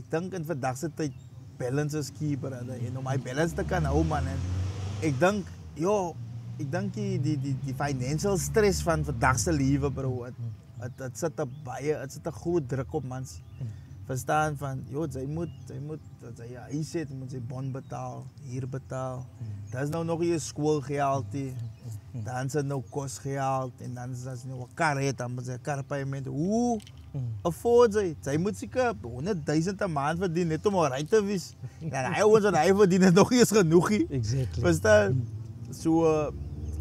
dink in vandag se tyd, balance is key, brother. En om my balance te kan hou, man. En ek dink, die financial stress van vandag se lewe, bro. Het zit 'n groot druk op mans. Verstaan van, sy moet sy huis het, moet sy bond betaal, hier betaal. Dat is nou nog je schoolgeld, dan is het nou kostgeld, en dan is het nou een kar het, dan moet sy karpayement. Hoe afford sy? Sy moet seker 100,000 'n maand verdien net om al te wees. En hy ons en hy verdien het nog eens genoeg. Exactly. Verstaan? So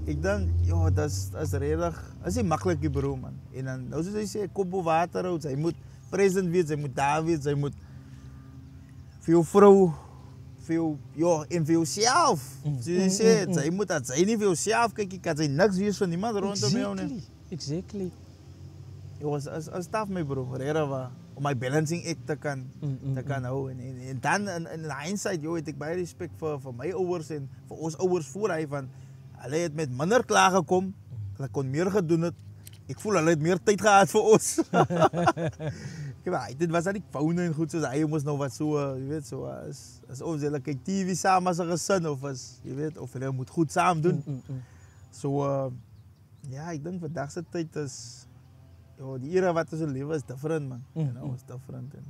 ek dink, dat is regtig, is nie maklik, bro, man. En dan nou soos hy sê, kop bo water hou, sy moet present wees, sy moet daar wees, sy moet vir jou vrou, en vir jouself. Soos jy sê, sy moet dat sy nie vir jouself kyk, kan sy niks wees van niemand rondom jou nie. Exactly. Is tough, my bro, regtig waar, om my balancing act te kan hou. En dan in hindsight, het ek baie respek vir my ouers en vir ons ouers voor hy van, hulle het met minder klaar gekom, hulle kon meer gedoen het. Ek voel hulle het meer tyd gehad vir ons. Dit was dat die foune en goed soos hy moes nou wat so, jy weet, so as ons hulle kyk TV saam as 'n gesin of as, jy weet, of hulle moet goed saam doen. So ek dink vandag se tyd is die era wat ons lewe is different, man. You know, is different. En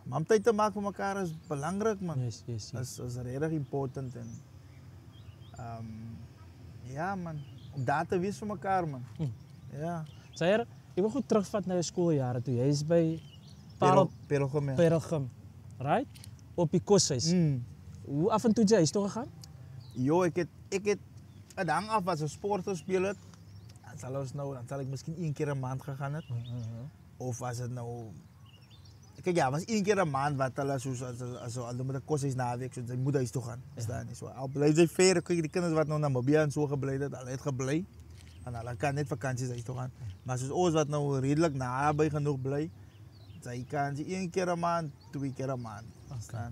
maar om tyd te maak vir mekaar is belangrik, man. Yes. Is regtig important en man, om daar te wees vir mekaar, man. Ja. Sayer, ek wil goed terugvat na jou skooljare toe. Jy is by Parelgem, right? Op die koshuis. Hoe af en toe jy huis toe gegaan? Ek het het hang af as 'n sporter speel het. Dan sal ek miskien 1 keer 'n maand gegaan het. Of as dit nou kyk was 1 keer 'n maand wat hulle so met 'n koshuis naweek so sy moet huis toe gaan. Verstaan nie so. Al bly sy ver, kyk die kinders wat nou na Namibia en so gebly het, hulle het gebly. En hulle kan net vakansies huis toe gaan. Maar soos ons wat nou redelik naby genoeg bly, sy kan 1 keer 'n maand, 2 keer 'n maand.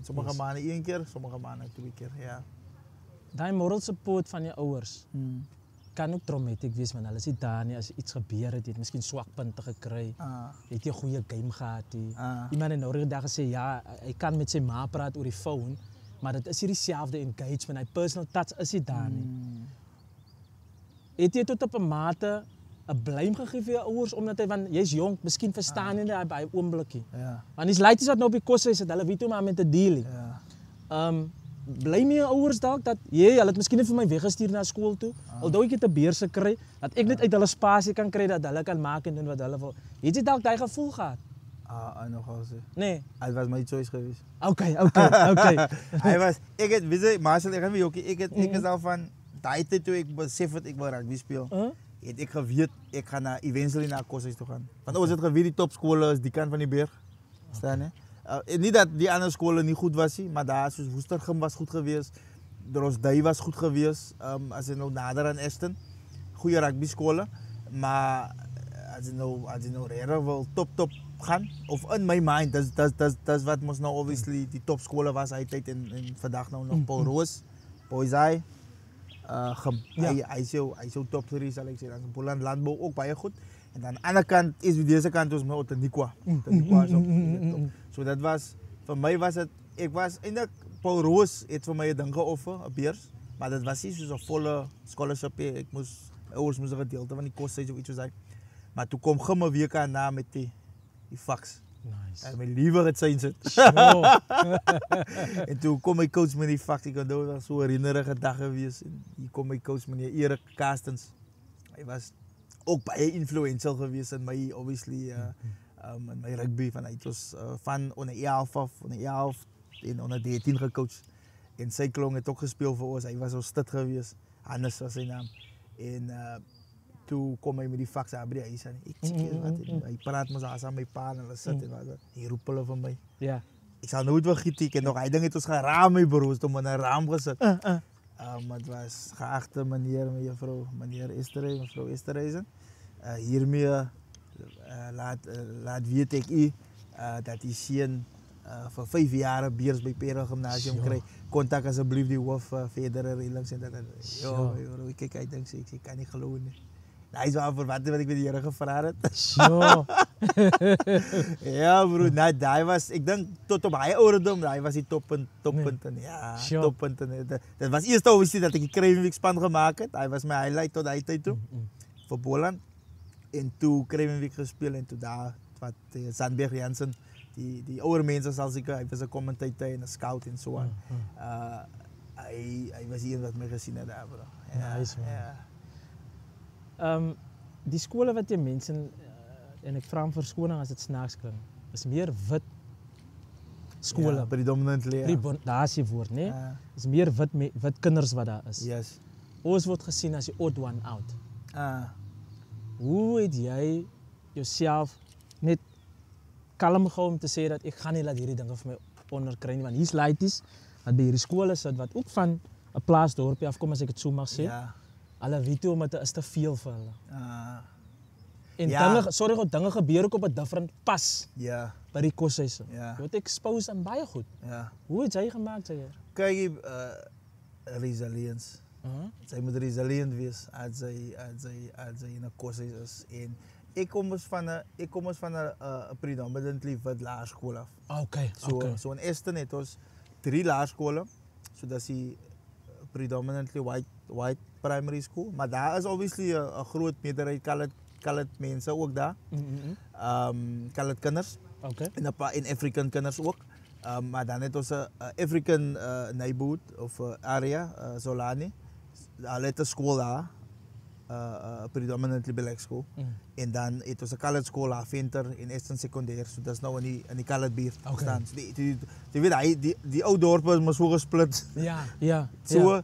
Sommige maande 1 keer, sommige maande 2 keer, ja. Daai moral support van jou ouers kan ook traumatic wees, want hulle is nie daar nie as iets gebeur het, jy het miskien swakpunte gekry, jy het nie 'n goeie game gehad nie. Iemand het nou die dag gesê, hy kan met sy ma praat oor die phone, maar dit is nie dieselfde engagement, hy personal touch is nie daar nie. Het jy tot op 'n mate 'n blame gegee vir jou ouers, omdat want jy's jonk, miskien verstaan jy nie by 'n oombliekie. Want dis laities wat nou op die koshuis het, hulle weet hoe om met te deel. Blame jou ouers dalk dat hulle het miskien net vir my weggestuur na skool toe, alhoewel ek het 'n beurs gekry, dat ek net uit hulle spasie kan kry dat hulle kan maak en doen wat hulle wil. Het jy dalk daai gevoel gehad? Nogal sê. Nee. Hy was my choice geweest. Okay. Hy was, Marcel, ek gaan vir jou, ek is al van daai tyd toe ek besef het ek wil rugby speel. Het ek geweet ek gaan eventually na koshuis toe gaan. Want ons het geweet die topskole is die kant van die berg. Staan hè? Nie dat die ander skole nie goed was nie, maar daar soos Woestergem was goed geweest. Drosdui was goed geweest. As jy nou nader aan Aston, goeie rugby skole, maar as jy nou regtig wil top gaan of in my mind, dis wat mos nou obviously die topskole was hy tyd en vandag nou nog Paul Roos, Boysay, hy sou top 3 sal ek sê, dan Boland Landbou ook baie goed. En dan aan de andere kant is deze kant ons met Otaniqua. So dat was, voor mij was het, eindelijk, Paul Roos heeft voor mij een ding geofferd, een beurs. Maar dat was niet zo'n volle scholarship. Ouders moesten een gedeelte van die kosten of iets zijn. Maar toen kwam ik me weer aan met die fax. Nice. En mijn liever het zijn ze. En toen kwam mijn coach met die fax. Ik had ook zo'n herinnerige dag geweest. Hier kwam mijn coach meneer Erik Kastens. Hij was ook baie influential geweest in my, obviously, in my rugby. Van, het was van onder 11 af, onder 11 en onder 13 gecoacht. En Cyclone het ook gespeeld voor ons. Hij was zo stit geweest. Hannes was zijn naam. En toen kwam hij met die fax aan. Hij zei, hij praat me zo aan mijn pa en alles zit. Hij roept hulle van mij. Ja. Ik zal nooit vergeten. Ik nog, hij denkt het was gaan raam, bro. Toen met een raam gezet. Maar het was geachte meneer, meneer Esterhuizen, mevrouw Esterhuizen. Hiermee laat weet ik u dat die seun voor 5 jaar een beurs bij Perel Gymnasium krijgt. Contact alsjeblieft die hof verdere reelings en dat. Kijk, ik denk, ik kan niet geloven. Hij is wel voor wat ik met die Here gevraagd heb. Sure. Ja, bro. Nou, hij was, ik denk, tot op hij ouderdom, hij was die toppunten. Ja, Sure. toppunten. Dat was eerst overzien dat ik die Cravenweek span gemaakt heb. Hij was mijn highlight tot die tijd toe. Voor Boland. En toen Cravenweek gespeeld en toen daar, wat Sandberg Jansen, die oude mensen zoals ik, hij was een commentator en een scout en zo aan. Hij was hier wat mij gezien had daar, bro. Ja, Nice, man. Ja. Die skole wat jy mention, en ek vra om verskoning as dit snaaks klink, is meer wit skole. Ja, predominant leer. Daar is die woord, nee? Ja. Is meer wit kinders wat daar is. Yes. Ons word gesien as die odd one out. Hoe het jy jouself net kalm gehou om te sê dat ek gaan nie laat hierdie dinge vir my onderkry nie, want hier's laities wat by hierdie skole sit wat ook van 'n plaasdorpie afkom as ek dit so mag sê. Ja. Hulle weet hoe om dit is te veel vir hulle. En Ja. dinge gebeur ook op 'n different pas Ja. by die koshuise. Ja. Jy word exposed aan baie goed. Ja. Hoe het jy gemaak, Jair? Kyk, resilience. Zij moet resilient wees als zij in een kursus is. En ik kom eens van een predominantly wit laarschool af. Oké. Zo in Esten het ons 3 laarscholen. Zodat die predominantly white primary school. Maar daar is obviously een groot meerderheid colored mensen ook daar. Colored kinders. En African kinders ook. Maar dan het ons een African neighborhood of area, Solani. Al het een school daar, predominantly black school. En dan het ons een colored school daar, Venter, in Esten secundair. So dat is nou in die colored buurt staan. So die weet, die oude dorpen is maar zo gesplit. Ja. Zo,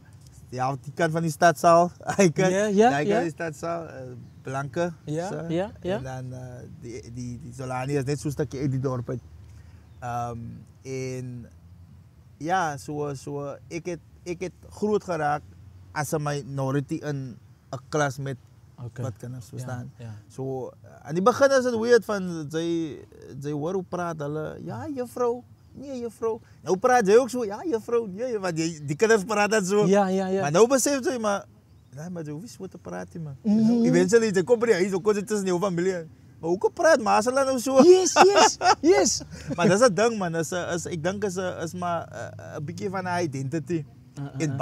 ja, die kant van die stadzaal, die kant van die stadzaal, blanke. Ja. En dan die Solani is net zo'n stukje uit die dorp uit. En ja, ik heb groot geraakt als een minority in een klas met wat kinders verstaan. So, aan die begin is het weird van, zij horen hoe praat hulle, ja juffrouw, nee juffrouw. Nou praat zij ook zo, ja juffrouw, nee, want die kinders praten zo. Ja. Maar nou beseft zij, maar je hoeft niet te praten, man. Eventually, ze komen hier, zo komen ze tussen jouw familie. Maar hoe praat Mazela nou zo? Yes. Maar dat is het ding, man. Ik denk dat is maar een beetje van een identity. En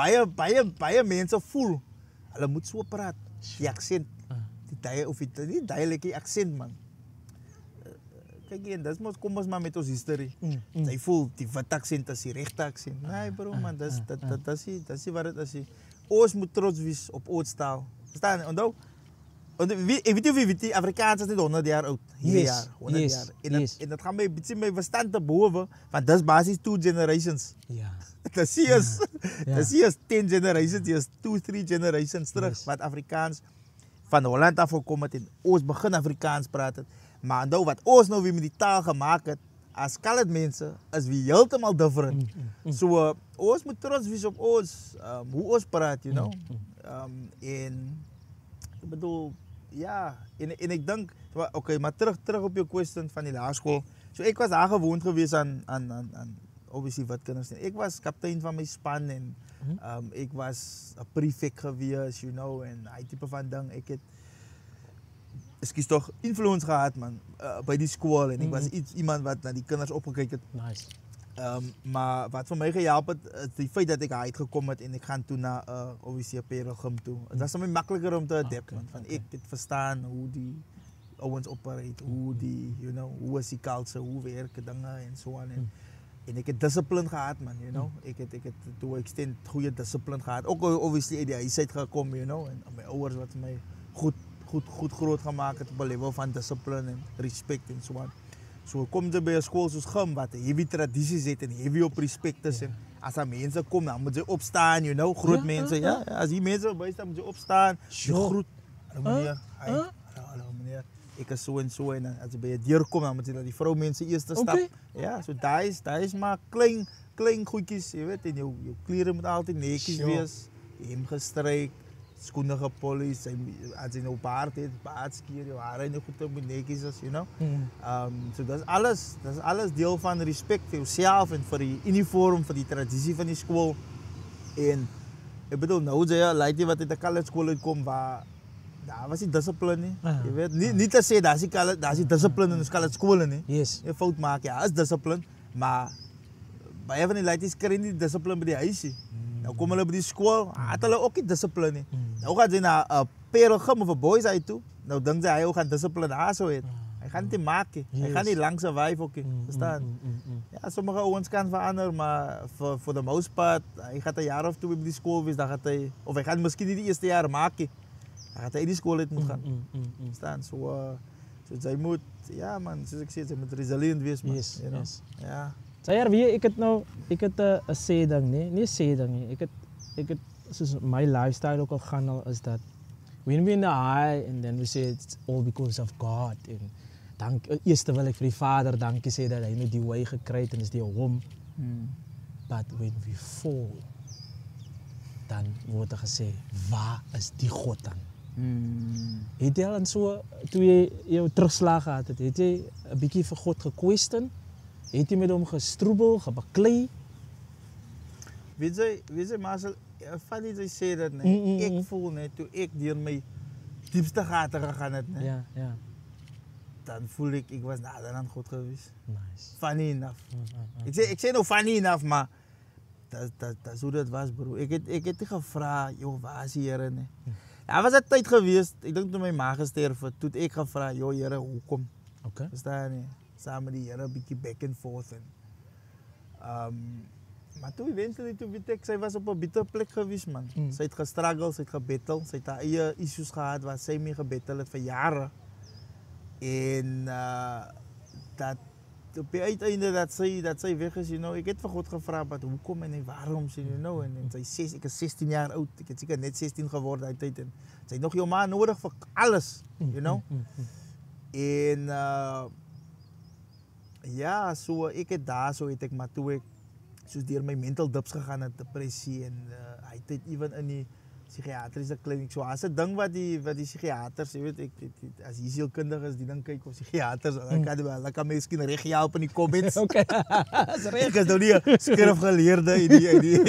baie mensen voelen, hulle moet zo praten. Die accent, die dialect, die accent, man. Kijk, dat is maar met onze historie. Zij voelt die wat accent, dat is die rechte accent. Nee, bro, man, dat is waar het is. Ons moet trots wees op oudstaal. Verstaan je? Onthoud? Ik weet niet of je weet, die Afrikaans is niet 100 jaar oud. Jaar, 100 jaar. En dat gaat mij een beetje mijn verstand te boven, want dat is basis 2 generations. Ja. Dat zie je 10 generations, die is 2, 3 generations terug. Wat Afrikaans van Holland af gekomen en ons begin Afrikaans praten. Maar nou wat ons nou weer met die taal gemaakt heeft, als colored mensen, is weer helemaal different. So, ons moet trots wees op ons, hoe ons praat, you know. En ik bedoel, ja, en ik denk, oké, maar terug op je question van die laarschool. So, ik was aangewoond geweest aan obviously wat kinders. Ik was kapitein van mijn span en ik was een prefect geweest, you know, en die type van ding. Ik heb toch influence gehad, man, bij die school. En ik was iemand wat naar die kinders opgekeken heeft. Nice. Maar wat voor mij geholpen is het feit dat ik uitgekomen ben en ik ga toen naar obviously Pelgrim toe. Dat is voor mij makkelijker om te adapten. Ik dit verstaan hoe die owens operate, hoe die, you know, hoe is die culture, hoe werken dingen en zo aan. En ik heb discipline gehad, man, you know. Ik heb to extent goede discipline gehad. Ook obviously in die huisheid gekomen, you know. En mijn ouders wat mij goed groot gemaakt op een level van discipline en respect en zo aan. Zo komt er bij een school zoals Gum, wat heavy tradities heeft en heavy op respect is. Als er mensen komen, dan moeten ze opstaan, you know. Groot mensen, ja. Als die mensen erbij staan, moeten ze opstaan. Groet. Hallo meneer. Hallo meneer. Ik is zo en zo. En als je bij je deur komt, dan moet je dat die vrouw mensen eerst stap. Ja, zo daar is maar klein goedjes, je weet. En je kleren moeten altijd netjes wees. Hem gestrijkt. Schoenen gepolijst, als je nou baard heeft, baardskier, je haren niet goed op je netjes is, you know. So dat is alles deel van respect voor jezelf en voor die uniform, voor die traditie van die school. En ik bedoel, nou zei je, lijkt je wat in de college school uitkomt, waar Daar was die discipline nie. Jy weet, nie te sê daar is die discipline in ons skole nie. Yes. Jy fout maak, ja, is discipline, maar baie van die laities kry nie discipline by die huisie. Nou kom hulle by die skool, het hulle ook nie discipline nie. Nou gaan sy na 'n Pelgrim of 'n boys uit toe. Nou dink sy hy gaan discipline daar so het. Hy gaan dit maak. Hy gaan nie lank survive ook nie. Verstaan? Ja, sommige ouens kan verander, maar for the most part, hy gaan 'n jaar of 2 by die skool wees, dan gaan hy of hy gaan miskien nie die eerste jaar maak nie. Dan gaan hy die skool uit moet gaan. Verstaan? So jy moet ja man, soos ek sê, jy moet resilient wees man. Yes, You know? yes. Ja. Sayar, ek het 'n sê ding nie 'n sê ding nie. Ek het soos my lifestyle ook al gaan al is dat when we're in the high and then we say it's all because of God en eerste wil ek vir die Vader dankie sê dat hy net die way gekry het en is die hom. But when we fall dan word er gesê waar is die God dan? Het jy al in so toe jy jou terugslag gehad het jy 'n bietjie vir God gekwestion? Het jy met hom gestroebel, gebaklei? Weet jy Marcel, funny jy sê dat nee. Ek voel net toe ek deur my diepste gate gegaan het, nee. Ja. Dan voel ek was nader aan God geweest. Nice. Funny enough. Ek sê nou funny enough, maar dat is hoe dat was, bro. Ek het nie gevra, joh, waar is die Here nie. Ja, was 'n tyd geweest, ek dink toe my ma gesterf het, toe ek gevra, joh, Here, hoekom? Okay. Verstaan nie? Saam met die Here 'n bietjie back and forth en maar toe eventually toe weet ek sy was op 'n bitter plek geweest man. Sy het gestruggle, sy het gebettel, sy het haar eie issues gehad waar sy mee gebettel het vir jare. En dat op die uiteinde dat sy weg is, you know, ek het vir God gevra wat hoekom en waarom sê you know en sy sê ek is 16 jaar oud, ek het seker net 16 geword daai tyd en sy het nog jou ma nodig vir alles, you know. En ja, so ek het daar so het ek maar toe ek soos deur my mental dips gegaan het, depressie en hy het even in die psigiatriese kliniek. So as 'n ding wat die psigiaters, jy weet, as jy sielkundige is, die ding kyk of psigiaters, hulle kan miskien reg help in die comments. Okay. Dis reg. Ek is nou nie 'n skrifgeleerde in die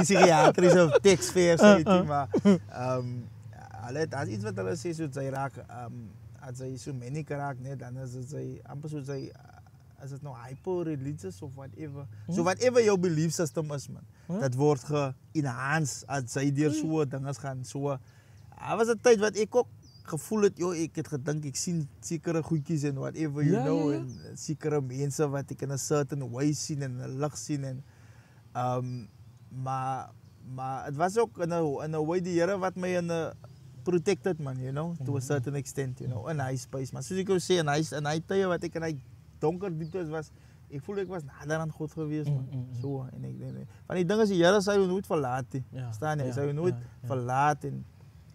psigiatriese teksfeer sê maar hulle as iets wat hulle sê so sy raak as hy so manic raak net dan is dit sy amper so sy as dit nou hyper-religious of whatever. So whatever jou belief system is man, dat word ge-enhance as jy deur so dinges gaan. So was 'n tyd wat ek ook gevoel het, joh, ek het gedink ek sien sekere goedjies en whatever you know en sekere mense wat ek in 'n certain way sien en 'n lig sien en maar het was ook in 'n way die Here wat my in 'n protected man, you know, to a certain extent, you know, in hy space. Maar soos ek wou sê, in hy tye wat ek in hy donker dieptes was, ek voel ek was nader aan God geweest man. So en ek van die ding is die Here sal jou nooit verlaat nie. Verstaan jy? Hy sal jou nooit verlaat en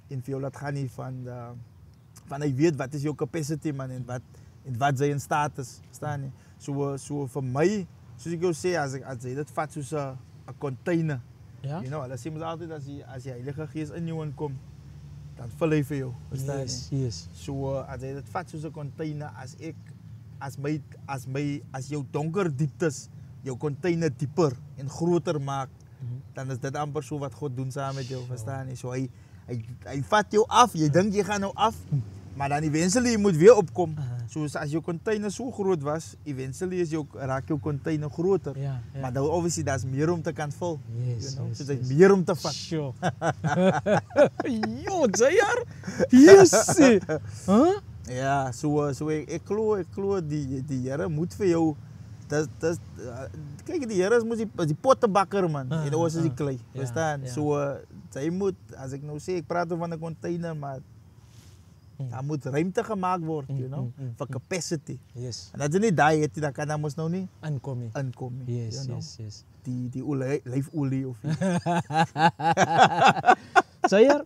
vir jou laat gaan nie van hy weet wat is jou capacity man en wat jy in staat is. Verstaan jy? So vir my, soos ek jou sê, as jy dit vat soos 'n container. Ja. You know, hulle sê mos altyd as die Heilige Gees in jou inkom, dan vul hy vir jou. Verstaan jy? Yes. So as jy dit vat soos 'n container, as jou donker dieptes jou container dieper en groter maak, dan is dit amper so wat God doen saam met jou, verstaan jy? So hy vat jou af, jy dink jy gaan nou af, maar dan eventually jy moet weer opkom. Soos as jou container so groot was, eventually raak jou container groter. Maar dan obviously daar's meer om te kan vul. Yes, you know? yes, So dit meer om te vat. Sure. Jo, Sayar. Yes. Huh? Ja, so ek glo die Here moet vir jou kyk die Here moet die pottebakker man en ons is die klei, verstaan? So jy moet, as ek nou sê ek praat van 'n container, maar daar moet ruimte gemaak word, you know, vir capacity. Yes. En as jy nie daai het, dan kan daar mos nou nie Inkom nie. Yes, you know? yes. Die olyfolie of Sayar,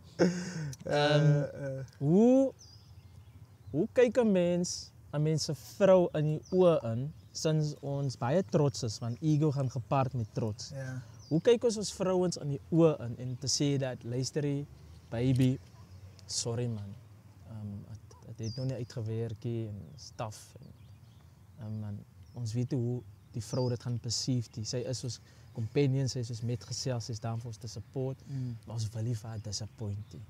hoe kyk 'n mens se vrou in die oë in, sinds ons baie trots is, want ego gaan gepaard met trots. Ja. Hoe kyk ons vrouens in die oë in en te sê dat, luister baby, sorry man, het nog nie uitgewerk en stuff. En ons weet hoe die vrou dit gaan perceive. Sy is ons companion, sy is ons metgesel, sy is daar vir ons te support, maar ons wil nie vir haar disappoint nie.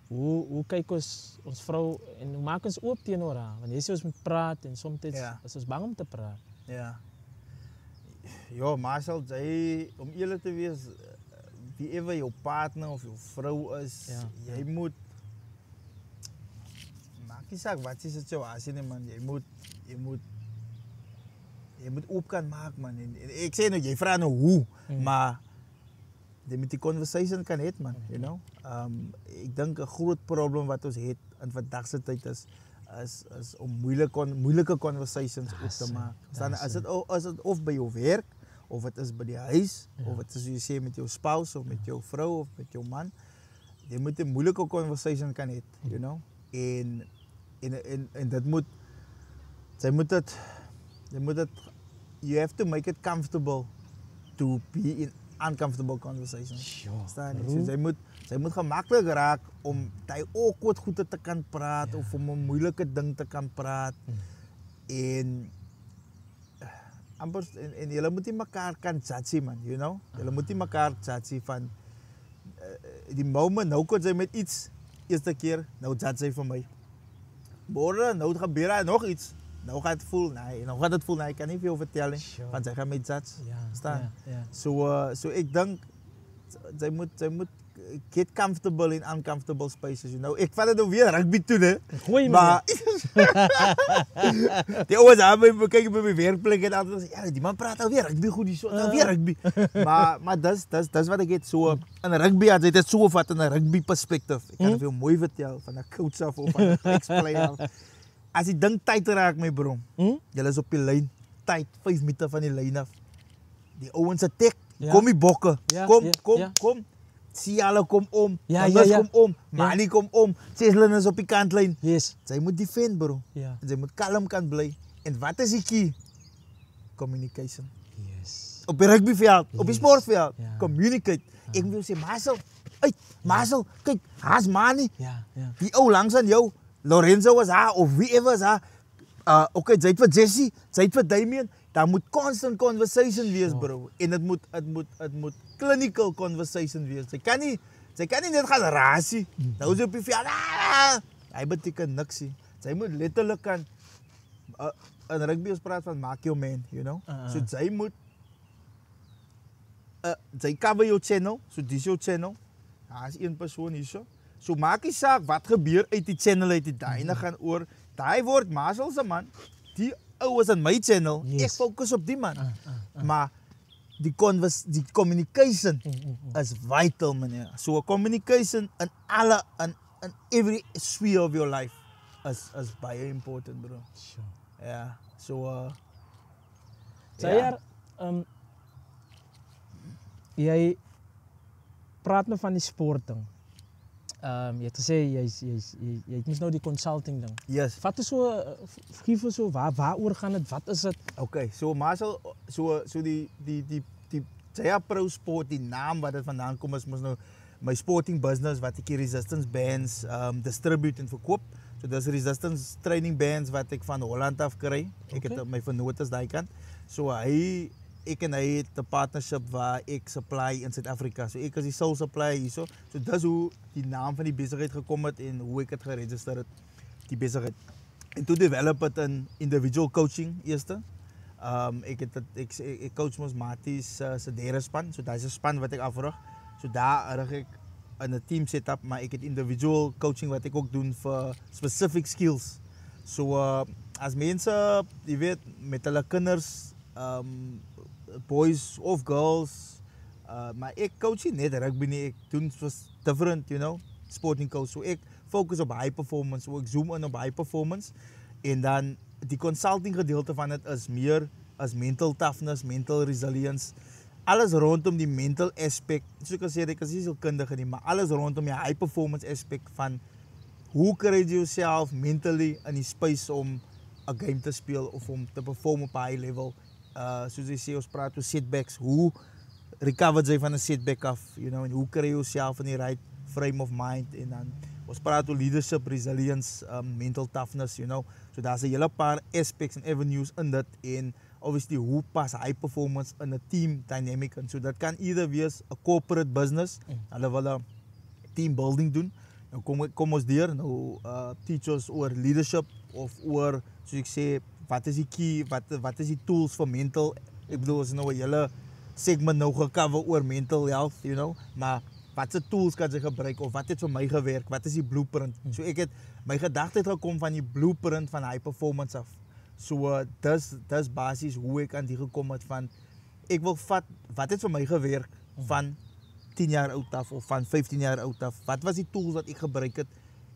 Hoe kyk ons vrou en hoe maak ons oop teenoor haar? Want jy sê ons moet praat en soms is ons bang om te praat. Ja. Ja, Marcel, om eerlijk te wees, wie ever jou partner of jou vrou is, jy moet, maak nie saak wat die situasie nie, man. Jy moet oop kan maak, man. En ek sê nou, jy vraag nou hoe, maar jy moet die conversation kan hê, man, you know. Ek dink 'n groot probleem wat ons het in vandag se tyd is om moeilike conversations op te maak. Dan is dit of by jou werk, of dit is by die huis, of dit is soos jy sê met jou spouse of met jou vrou of met jou man. Jy moet 'n moeilike conversation kan hê, you know. En dit moet you have to make it comfortable to be in uncomfortable conversations. Ja. So sy moet gemaklik raak om daai awkward goeie te kan praat of om 'n moeilike ding te kan praat. En julle moet nie mekaar kan judge, man, you know. Julle moet nie mekaar judge van die moment nou kon sy met iets eerste keer, nou judge sy vir my. Môre nou gebeur daar nog iets. Nou gaat het voelen, nee, ik kan niet veel vertellen, want zij gaan met judge staan. So ik denk, zij moet get comfortable in uncomfortable spaces, you know. Ik val het weer rugby toe, hè. Goeie maar die ouens aan me kijken bij mijn werkplek en altijd zeggen, ja, die man praat alweer rugby goed, die zo, alweer rugby. maar dat is wat ik het zo, in rugby had het zo vat in een rugby perspectief. Ik kan het veel mooi vertellen, van een coach af of van een ex-player af. Als die ding tijd raakt, mijn bro, jullie is op je lijn, tijd, 5 meter van die lijn af. Die ouwens attack, kom je bokken, kom. Siala kom om, kom om, Mani kom om, Ceslen is op die kantlijn. Yes. Zij moet defend, bro. Ja. Zij moet kalm kan blijven. En wat is die key? Communication. Yes. Op je rugbyveld, op je sportveld, communicate. Ik wil zeggen, Marcel, kijk, haas Mani. Die ouw langs aan jou. Lorenzo was haar, of wie ever was haar. Oké, zij het voor Jesse, zij het voor Damien. Daar moet constant conversation wees, bro. En het moet clinical conversation wees. Zij kan niet net gaan rasie. Nou is op je veld. Hij betekent niks. Zij moet letterlijk kan. Een rugby praat van maak jou man, you know. So zij moet. Zij cover jouw channel. So dit is jouw channel. Hij is één persoon hier zo. So maak je zaak wat gebeurt uit die channel uit die daarna gaan oor. Daai word Marcel se man. Die ouers in my channel. Yes. Ek fokus op die man. Maar die communication is vital, meneer. So communication in every sphere of your life is baie important, bro. Sure. Yeah. So jy praat nou van die sporting. Jy het gesê jy het mos nou die consulting ding. Yes. Wat is so gee vir so waaroor gaan dit? Wat is dit? Okay, so Marcel, so die Jaya Pro Sport, die naam wat dit vandaan kom is mos nou my sporting business wat ek die resistance bands distribute en verkoop. So dis resistance training bands wat ek van Holland af kry. Ek het my vernotes daai kant. So ek en hy het 'n partnership waar ek supply in Suid-Afrika. So ek is die sole supplier hierso. So dis hoe die naam van die besigheid gekom het en hoe ek dit geregistreer het, die besigheid. En toe develop het in individual coaching eerste. Ek coach mos Maties se derde span. So daai is 'n span wat ek afrig. So daar rig ek in 'n team setup, maar ek het individual coaching wat ek ook doen vir specific skills. So as mense, jy weet, met hulle kinders boys of girls, maar ek coach nie net rugby nie, ek doen different, you know, sporting coach. So ek focus op high performance, so ek zoom in op high performance. En dan die consulting gedeelte van dit is meer as mental toughness, mental resilience. Alles rondom die mental aspect. Soos ek gesê het, ek is nie sielkundige nie, maar alles rondom die high performance aspect van hoe kry jy jouself mentally in die space om 'n game te speel of om te perform op 'n high level. Soos jy sê, ons praat oor setbacks, hoe recover jy van 'n setback af, you know, en hoe kry jy jouself in die right frame of mind, en dan ons praat oor leadership, resilience, mental toughness, you know. So daar's 'n hele paar aspects en avenues in dit, en obviously hoe pas high performance in 'n team dynamic in. So dat kan either wees 'n corporate business, hulle wil 'n team building doen. Nou kom ons deur nou teach ons oor leadership of oor soos ek sê wat is die key, wat is die tools vir mental. Ek bedoel ons nou 'n hele segment nou gecover oor mental health, you know, maar wat se tools kan jy gebruik of wat het vir my gewerk? Wat is die blueprint? So ek het my gedagte het gekom van die blueprint van high performance af. So dis basies hoe ek aan die gekom het van ek wil vat wat het vir my gewerk van 10 jaar oud af of van 15 jaar oud af. Wat was die tools wat ek gebruik het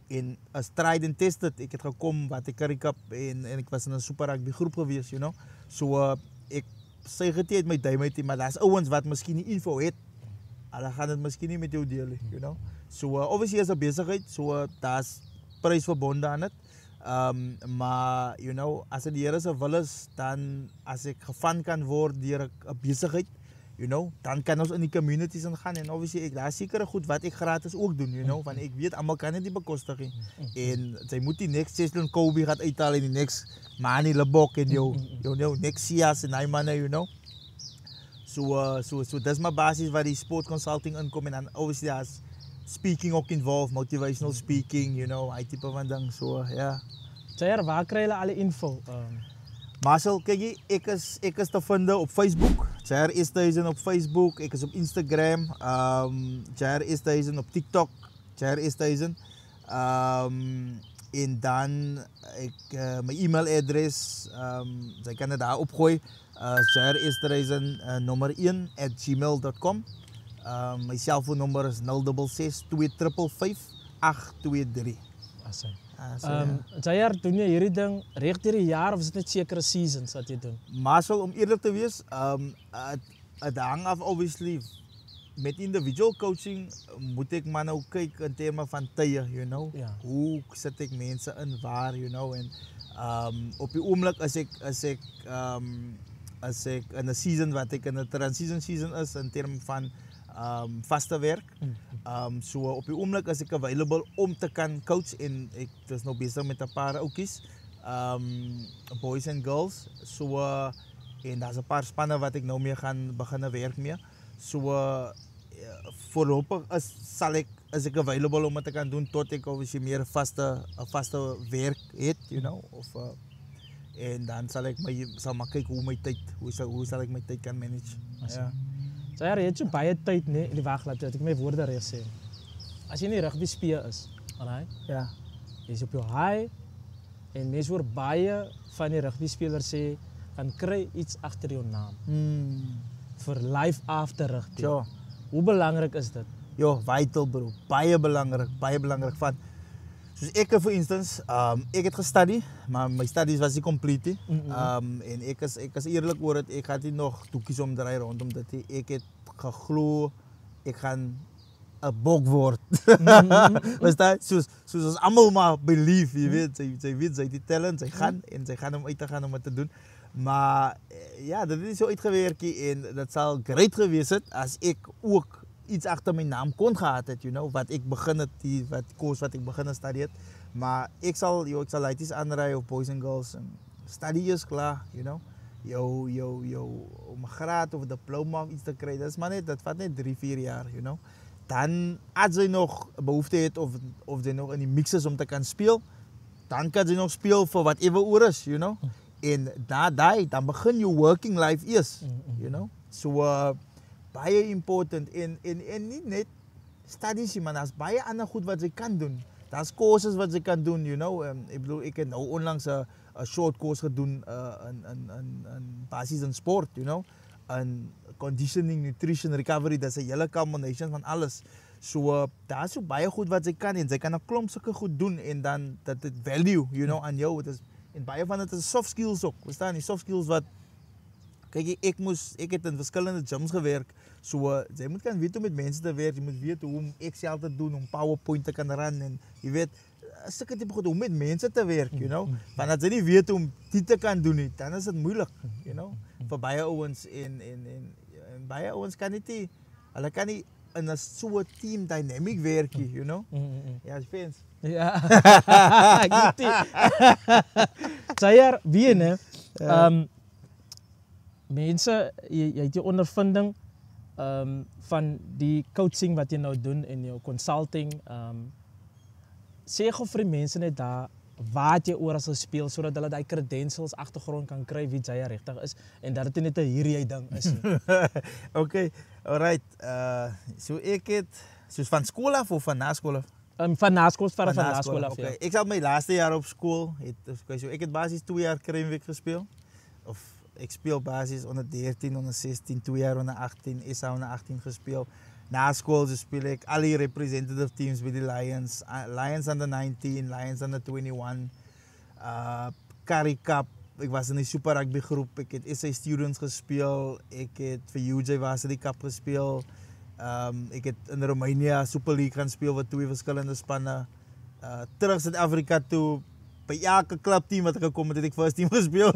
en as tried and tested. Ek het gekom wat ek Currie Cup en ek was in 'n super rugby groep gewees, you know. So ek sê getie het my duim uit, maar daar's ouens wat miskien nie info het. Hulle gaan dit miskien nie met jou deel nie, you know. So obviously is 'n besigheid, so daar's prys verbonde aan dit. Maar you know, as dit die Here se wil is, dan as ek gefund kan word deur 'n besigheid, you know, dan kan ons in die communities ingaan en obviously ek daar sekere goed wat ek gratis ook doen, you know, want ek weet almal kan dit nie bekostig nie. En sy moet die next Cheslin Kobe gaan uithaal en die next Manny Lebok en jou next Sias en hy manne, you know. So dis my basis waar die sport consulting inkom en dan obviously daar's speaking ook involved, motivational speaking, you know, hy tipe van ding, so ja. Jair, waar kry hulle alle info? Marcel, kyk jy, ek is te vind op Facebook. Jair Easthuizen op Facebook, ek is op Instagram, Jair Easthuizen op TikTok, Jair Easthuizen. En dan my e-mailadres, jy kan dit daar opgooi, Jair Easthuizen nommer 1 @gmail.com. My selfoonnommer is 066 255 823. Awesome. Jair, doen jy hierdie ding reg deur die jaar of is dit net sekere seasons wat jy doen? Marcel, om eerlik te wees, het hang af obviously met individual coaching moet ek maar nou kyk in terme van tye, you know. Ja. Hoe sit ek mense in waar, you know, en op die oomblik as ek in 'n season wat ek in 'n transition season is in terme van vaste werk. So op die oomblik is ek available om te kan coach en ek is nou besig met 'n paar oudjies, boys and girls. So en daar's 'n paar spanne wat ek nou mee gaan begin werk mee. So voorlopig is ek available om dit te kan doen tot ek obviously meer 'n vaste werk het, you know, of en dan sal maar kyk hoe sal ek my tyd kan manage. Ja. Jair, jy het so baie tyd, nee, die wag laat ek my woorde reg sê. As jy nie rugby speel is, alraai? Ja. Jy's op jou high en mense hoor baie van die rugby spelers sê gaan kry iets agter jou naam. Vir life after rugby. Ja. Hoe belangrik is dit? Ja, vital bro. Baie belangrik van soos ek vir instance, ek het gestudy, maar my studies was nie complete nie. En ek is eerlik oor dit, ek het nie nog toekies omdraai rondom dit nie. Ek het geglo ek gaan 'n bok word. Verstaan? Soos ons almal maar believe, jy weet, sy weet sy die talent, sy gaan om uit te gaan om dit te doen. Maar ja, dit het nie so uitgewerk nie en dit sal great gewees het as ek ook iets agter my naam kon gehad het, you know, wat ek begin het, wat ek begin het studeer. Maar ek sal laities aanraai op boys and girls en study is klaar, you know. Om 'n graad of 'n diploma of iets te kry, dit vat net 3-4 jaar, you know. Dan as jy nog behoefte het of jy nog in die mix is om te kan speel, dan kan jy nog speel vir whatever oor is, you know. En dan begin jou working life eers, you know. So baie important en nie net studies nie, maar daar's baie ander goed wat jy kan doen. Daar's courses wat jy kan doen, you know. Ek bedoel ek het nou onlangs 'n short course gedoen in basies in sport, you know. En conditioning, nutrition, recovery, dis 'n hele combination van alles. So daar's so baie goed wat jy kan en jy kan 'n klomp sulke goed doen en dan dat dit value, you know, aan jou. Dit is en baie van dit is soft skills ook. Verstaan jy, soft skills wat kyk ek het in verskillende gyms gewerk. So jy moet kan weet hoe met mense te werk, jy moet weet hoe om Excel te doen, om PowerPoint te kan run en jy weet sulke tipe goed om met mense te werk, you know. Want as jy nie weet hoe om dit te kan doen nie, dan is dit moeilik, you know. Vir baie ouens en baie ouens kan nie hulle kan nie in 'n so 'n team dynamic werk, you know. Ja, fans. Ja. Gitti. Jair, wie ne? Mense, jy het jou ondervinding van die coaching wat jy nou doen en jou consulting. sê gou vir die mense net daar waar jy oral sal speel sodat hulle daai credentials agtergrond kan kry wie jy regtig is en dat dit net 'n hierdie ding is nie. Okay, alright. So ek het soos van skool af of van na skool af? Van na skool van na skool af. Okay. Ja. Ek het my laaste jaar op skool so ek het basies 2 jaar Kruimweg gespeel. Of ek speel basis onder 13, onder 16, 2 jaar onder 18, SA onder 18 gespeel. Na school speel ek al die representative teams by die Lions. Lions under 19, Lions under 21. Currie Cup. Ek was in die Super Rugby groep. Ek het SA Students gespeel. Ek het vir UJ Varsity Cup gespeel. Ek het in Roemenië Super League gaan speel wat 2 verskillende spanne. Terug Suid-Afrika toe. By elke clubteam wat ek gekom het ek first team gespeel.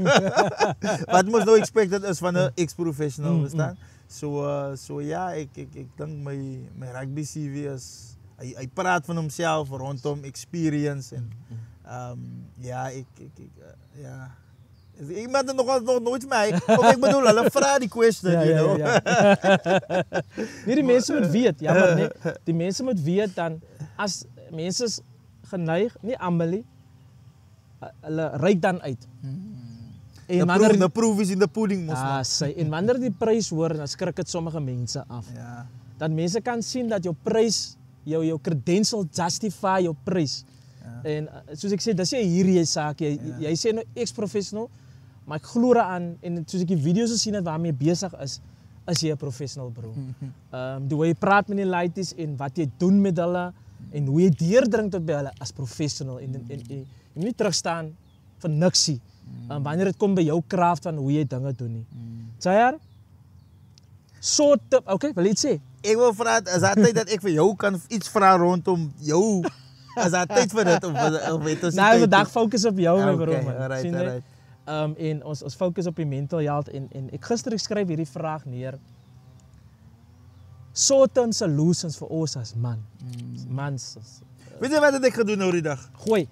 Wat moes nou expected is van 'n ex-professional, verstaan? So ja, ek dink my rugby CV is hy praat van homself rondom experience en ja, ja. Iemand het nog nooit my, of ek bedoel, hulle vra die question, you know. Ja. Nee, die mense moet weet, jammer nee. Die mense moet weet dan as mense is geneig, nie almal hulle reik dan uit. En the proof is in the pudding mos. En wanneer die prys hoor, dan skrik dit sommige mense af. Ja. Dat mense kan sien dat jou prys, jou credential justify jou prys. Ja. En soos ek sê, dis hierdie saak. Jy sê nou ex-professional, maar ek glo daaraan en soos ek die video's gesien het waarmee jy besig is jy 'n professional bro. Hoe jy praat met die ladies en wat jy doen met hulle en hoe jy deurdring tot by hulle as professional en jy moet nie terugstaan vir niksie. Wanneer dit kom by jou kraaf van hoe jy dinge doen nie. Jayar, okay, wil jy iets sê? Ek wil vra, is daar tyd dat ek vir jou kan iets vra rondom jou? Is daar tyd vir dit of weet ons nie? Nou, vandag fokus op jou, my bro. Alright. En ons fokus op die mental health en ek gister skryf hierdie vraag neer. Short-term solutions vir ons as mans. Weet jy wat ek gedoen nou die dag? Gooi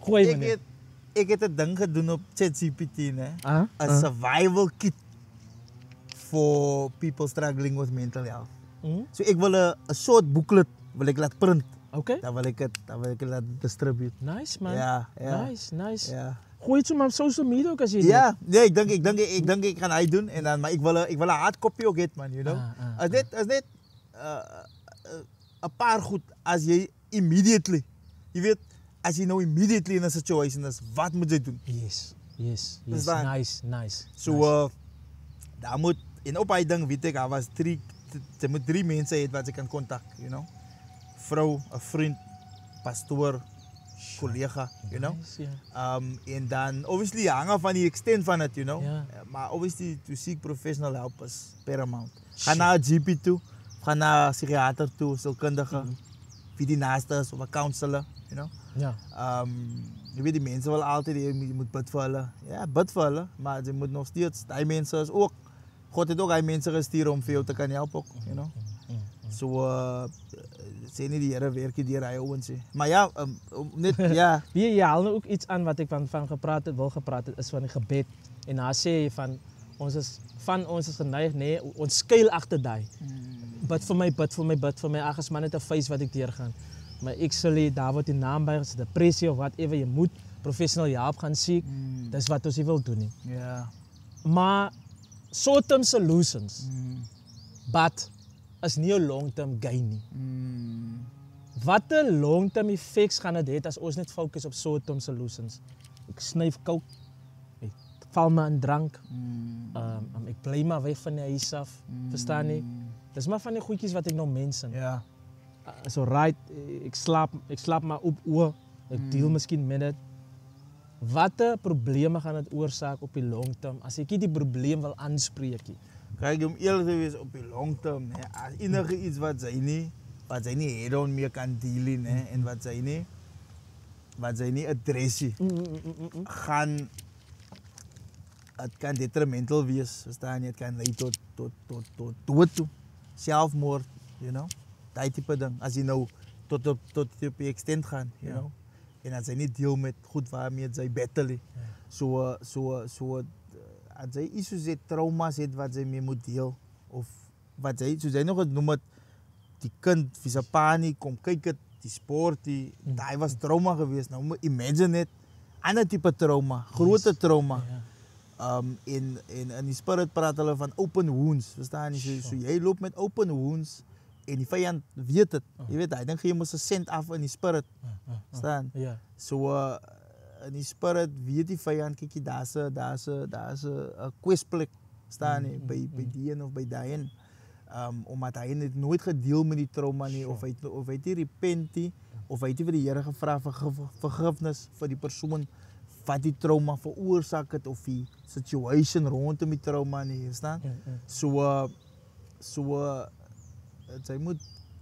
meneer. Ek het 'n ding gedoen op ChatGPT, né? 'n survival kit for people struggling with mental health. So ek wil 'n short booklet wil ek laat print. Okay. Dan wil ek dit laat distribute. Nice man. Ja. Nice. Ja. Gooi dit op social media ook as jy ja, nee, ek dink ek gaan hy doen en dan maar ek wil 'n hardcopy ook hê man, you know. As net 'n paar goed as jy immediately, jy weet, as jy nou immediately in 'n situation is, wat moet jy doen? Yes. Nice. So daar moet en op hy ding weet ek daar was 3 mense het wat jy kan kontak, you know. Vrou, 'n vriend, pastoor, collega, you know. En dan obviously hang af van die extent van dit, you know. Maar obviously to seek professional help is paramount. Gaan na 'n GP toe, gaan na 'n psigiater toe, sielkundige, wie die naaste is of 'n counselor, you know. Ja. Jy weet die mense wil altyd jy moet bid vir hulle. Ja, bid vir hulle, maar jy moet nog steeds daai mense is ook God het ook daai mense gestuur om vir jou te kan help ook, you know. So sê nie die Here werk deur hy ouens nie. Maar ja, net ja. Jy haal nou ook iets aan wat ek van wil gepraat het is van die gebed. En daar sê jy van ons is geneig nee, ons skuil agter daai. Bid vir my. Ag as man net 'n face wat ek deurgaan. Maar ek sal hê daar word die naam by as depressie of whatever jy moet professional hulp gaan soek. Dis wat ons wil doen nie. Ja. Maar short-term solutions. But is nie 'n long-term gain nie. Watter long-term effects gaan dit hê as ons net fokus op short-term solutions? Ek snyf coke. Ek val maar in drank. Ek bly maar weg van die huis af. Verstaan nie? Dis maar van die goedjies wat ek nog mense. Ja. So right, ek slaap maar op oor. Ek deel miskien met dit. Watter probleme gaan dit oorsaak op die long term as ek nie die probleem wil aanspreek nie? Kyk, om eerlik te wees op die long term, nee, as enige iets wat sy nie head-on mee kan deel nie en wat sy nie address nie, gaan het kan detrimental wees, verstaan jy? Het kan lei tot dood toe, selfmoord, you know? Daai tipe ding, as jy nou tot op die extent gaan, you know? En as hy nie deel met goed waarmee sy battle. So as hy issues het, trauma's het wat sy mee moet deel of wat hy, soos hy nog genoem het, die kind wie sy pa nie kom kyk het, die sport, daai was trauma geweest. Nou imagine net, ander type trauma, grote trauma. In die spirit praat hulle van open wounds, verstaan jy? So jy loop met open wounds en die vyand weet dit. Jy weet, hy dink jy moet 'n sent af in die spirit. Verstaan? So in die spirit weet die vyand, kyk jy, daar's 'n kwesplek staan nie by die een of by daai een. Omdat hy het nooit gedeel met die trauma nie, of hy het nie repent nie, of hy het nie vir die Here gevra vir vergifnis vir die persoon wat die trauma veroorsaak het, of die situation rondom die trauma nie, verstaan? So jy moet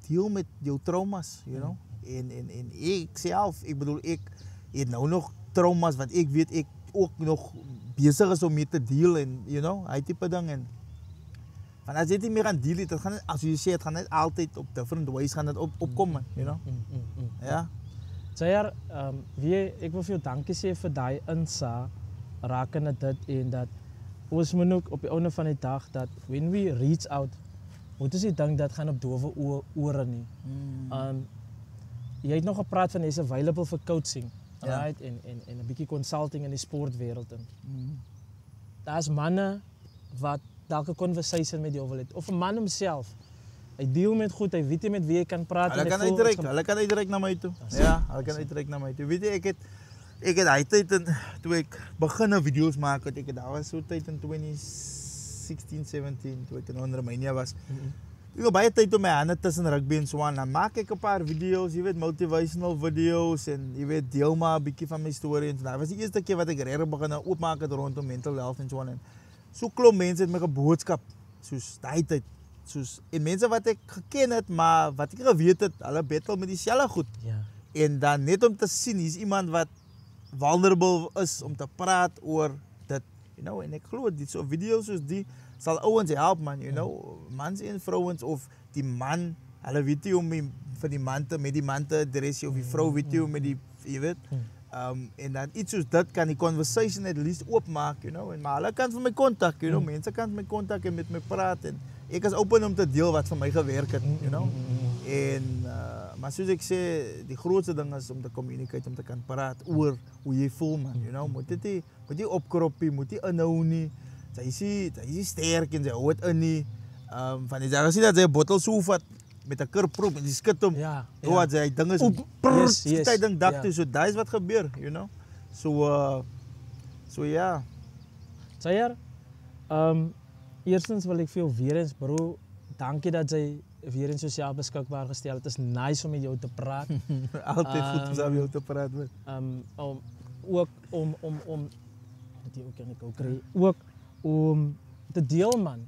deel met jou traumas, you know? En ek self, ek bedoel, ek het nou nog traumas wat ek weet ek ook nog besig is om mee te deel, en you know, hy type ding. En want as jy nie meer gaan deel het, gaan, as jy sê, het gaan net altyd op different ways gaan dit opkom, you know? Ja. Zayar, ek wil vir jou dankie sê vir daai insa rakende dit, en dat ons moet ook op die einde van die dag dat when we reach out, moet ons nie dink dat gaan op dowe ore nie. Jy het nog gepraat van jy's available vir coaching, right? En 'n bietjie consulting in die sportwêreld in. Daar's manne wat dalk 'n conversation met jou wil hê, of 'n man homself. Hy deel met goed, hy weet nie met wie hy kan praat. Hulle kan uitreik na my toe. Ja, hulle kan uitreik na my toe. Weet jy, ek het hy tyd toe ek begin video's maak, daar was so tyd in 2016, 17, toe ek in Roemenië was. Ek het baie tyd om my hande tussen rugby en so aan. Dan maak ek 'n paar video's, jy weet, motivational video's, en jy weet, deel maar 'n bietjie van my storie. En dit was die eerste keer wat ek regtig begin oopmaak het rondom mental health en so aan. En so klomp mense het my geboodskap, soos daai tyd. En mense wat ek geken het, maar wat ek geweet het, hulle battle met dieselfde goed. En dan net om te sien, hier's iemand wat vulnerable is om te praat oor dit, you know, en ek glo dit so video's soos die sal ouens help, man, you know, mans en vrouens, of die man, hulle weet nie om vir die man met die man te adresse, of die vrou weet nie om met die, jy weet, en dan iets soos dit kan die conversation at least oopmaak, you know, en maar hulle kan vir my kontak, you know, mense kan vir my kontak en met my praat, en ek is open om te deel wat vir my gewerk het, you know, en maar soos ek sê, die grootste ding is om te communicate, om te kan praat oor hoe jy voel, man, you know, moet jy opkroppie, moet jy inhou nie, sy is sterk en sy hou het in nie, van die dag, as jy dat sy 'n bottel so vat, met 'n kurproep, en jy skit hom, wat sy ding is, skit hy ding dak toe, so dat is wat gebeur, you know, so ja. Zayar, eerstens wil ek vir jou weer eens, bro, dankie dat jy weer eens sosiaal beskikbaar gestel het. Het is nice om met jou te praat. Altyd goed om met jou te praat. Ook om ook om te deel, man.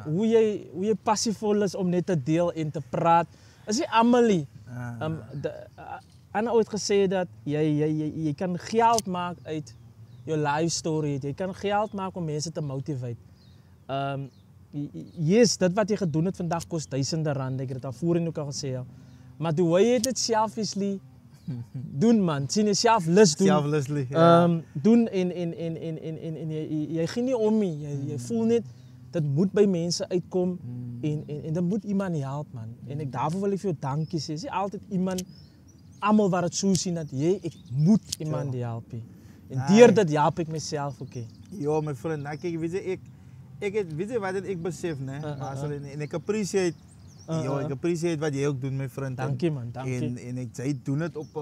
Hoe jy passievol is om net te deel en te praat. Is nie Amelie. Anna ooit gesê dat jy kan geld maak uit jou life story. Jy kan geld maak om mense te motivate. Yes, dit wat jy gedoen het vandag kost duisende rande, ek het dit al voorheen ook al gesê. Maar toe jy het selfishly doen, man. Sien jy selflus doen. Selflessly, ja. Doen en jy gee nie om nie. Jy voel net dit moet by mense uitkom en dan moet iemand help, man. En ek daarvoor wil ek vir jou dankie sê. Is nie altyd iemand almal wat dit so sien dat ek moet iemand help. En deur dit help ek myself ook. Ja, my vriend, kyk, weet jy wat ek besef, né? En ek appreciate ek appreciate wat jy ook doen, my vriend. Dankie, man, dankie. En jy doen dit op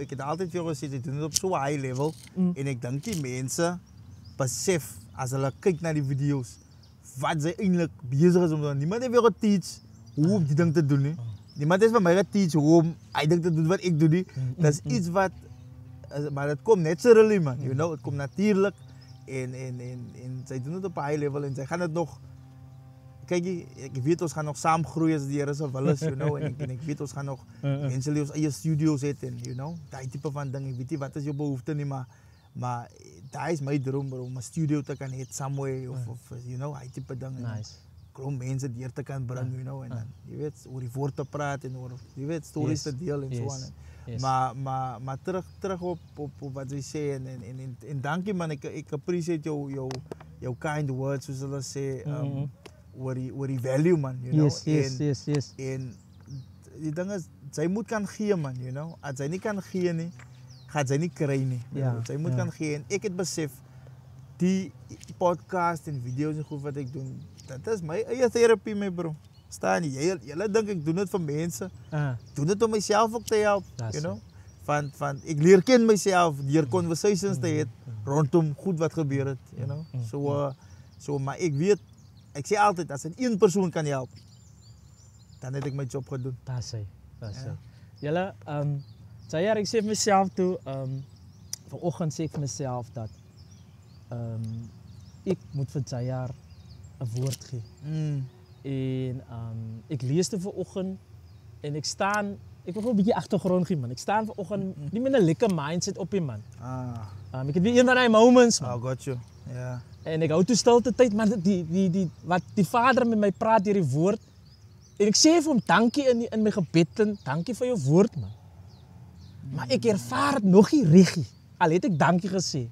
ek het altyd vir jou gesê, jy doen dit op so 'n high level, en ek dink die mense besef as hulle kyk na die video's wat sy eintlik besig is om te doen. Niemand het vir jou geteach hoe om die ding te doen nie. Niemand het vir my geteach hoe om hy ding te doen wat ek doen nie. Dis iets wat maar dit kom naturally, man. You know, dit kom natuurlik. En sy doen dit op 'n high level en sy gaan dit nog, kyk ek weet ons gaan nog saam groei as die Here se wil is, you know, en ek weet ons gaan nog mense ons eie studios het en, you know, daai tipe van ding. Ek weet nie wat is jou behoefte nie, maar daai is my droom, bro, om 'n studio te kan hê somewhere of you know, hy tipe ding. Nice. Klomp mense deur te kan bring, you know, en dan jy weet oor die woord te praat en oor jy weet stories te deel en so aan. Yes. Maar terug op wat jy sê en dankie, man, ek appreciate jou kind words, soos hulle sê, oor die value, man, you know. Yes. En die ding is zij moet kan gee man, you know. Als zij niet kan gee nie, gaat zij niet krijgen nie. Ja, Zij moet kan gee en ik het besef, die podcast en video's en goed wat ik doe, dat is mijn eigen therapie mee bro. Staan niet, jullie denken ik doe het voor mensen, doe het om mezelf ook te helpen, you know. Van ik leer kennen mezelf, die conversations te hebben rondom goed wat gebeurt, you know. So, maar ik weet, ik zeg altijd, als een één persoon kan helpen, dan heb ik mijn job gedaan. Dat is het. Julle, Zayar, ik zeg mezelf toe, vanochtend zeg ik mezelf dat ik moet voor Zayar een woord geven. En ik lees het vanochtend en ik sta, ik wil een beetje achtergrond geven man. Ik sta vanochtend niet met een lekker mindset op je man. Ik heb weer een van die moments man. Oh, got you. Ja. En ik hou toe stilte tijd, maar wat die vader met mij praat, die woord. En ik zeg hem dankie in mijn gebeden, dankie voor je woord man. Maar ik ervaar het nog niet richtig. Al heb ik dankie gezegd.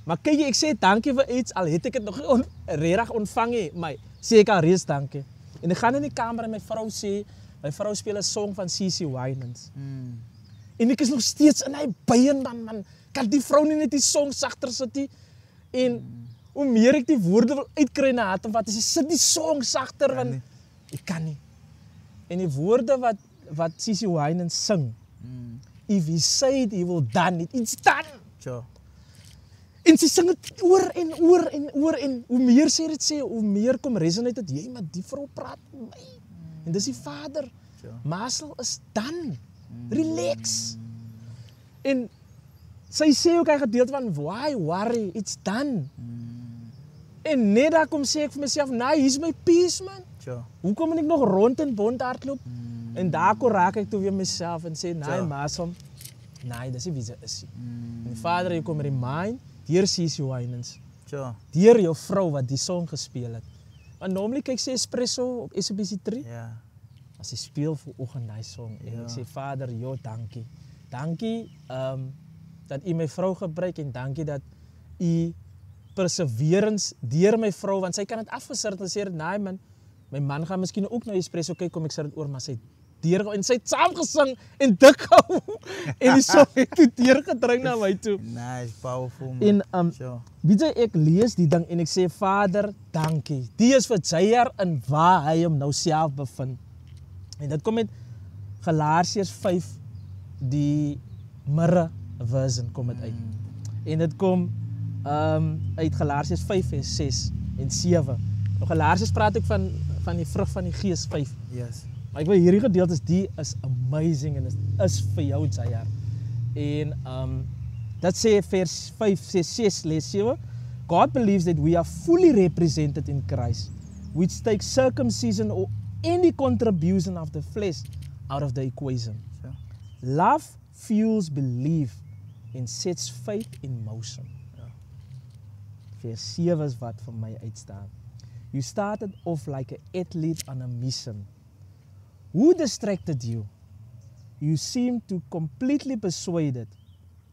Maar kijk je, ik zeg dankie voor iets, al heb ik het nog redelijk ontvangen. Maar zeg ik al reeds dankie. En ik ga in de kamer en mijn vrouw speelt een song van C.C. Winans. En ik is nog steeds in die bijen man. Kan die vrouw niet die song zachter zitten. En hoe meer ik die woorden wil uitkrijgen naar haar, wat is zit die song zachter, want ik kan niet. En die woorden wat C.C. Winans zing. If he said he will done it, it's done. Sure. En ze zing het oor en hoe meer sy dit sê, hoe meer kom resonate dit, jy, maar die vrou praat met my. En dis die vader. Sure. Marcel is done. Relax. En sy sê ook hy gedeelte van why worry, it's done. En net daar kom sê ek vir myself, nee, hier's my peace man. Sure. Hoe kom ek nog rond en bond hardloop? En daar kon raak ek toe weer myself en sê, nee, Marcel, nee, dis nie wie sy is. En die vader, jy kom remind, deur C.C. Winans. Sure. Deur jou vrou wat die song gespeel het. Want normally kyk sy Espresso op SABC 3. Ja. As sy speel vanoggend daai song en ek sê Vader, jo, dankie. Dankie dat u my vrou gebruik en dankie dat u perseverance deur my vrou, want sy kan dit afgesit en sê nee man, my man gaan miskien ook na Espresso kyk, kom ek sit dit oor, maar sy deur en sy het saam gesing en dik hou en die song het toe deurgedring na my toe. Nice, powerful man. En weet jy, ek lees die ding en ek sê Vader, dankie. Die is vir Zayar en waar hy hom nou self bevind. En dit kom met Galasiërs 5 die mirror version kom dit uit. En dit kom uit Galasiërs 5 vers 6 en 7. Nou Galasiërs praat ook van die vrug van die Gees 5. Yes. Maar ek wil hierdie gedeeltes, die is amazing en is vir jou Zayar. En dat sê vers 5, 6, lees 7. God believes that we are fully represented in Christ, which takes circumcision or any contribution of the flesh out of the equation. Sure. Love fuels belief and sets faith in motion. Ja. Vers 7 is wat vir my uitstaan. You started off like an athlete on a mission. Who distracted you? You seem to completely persuaded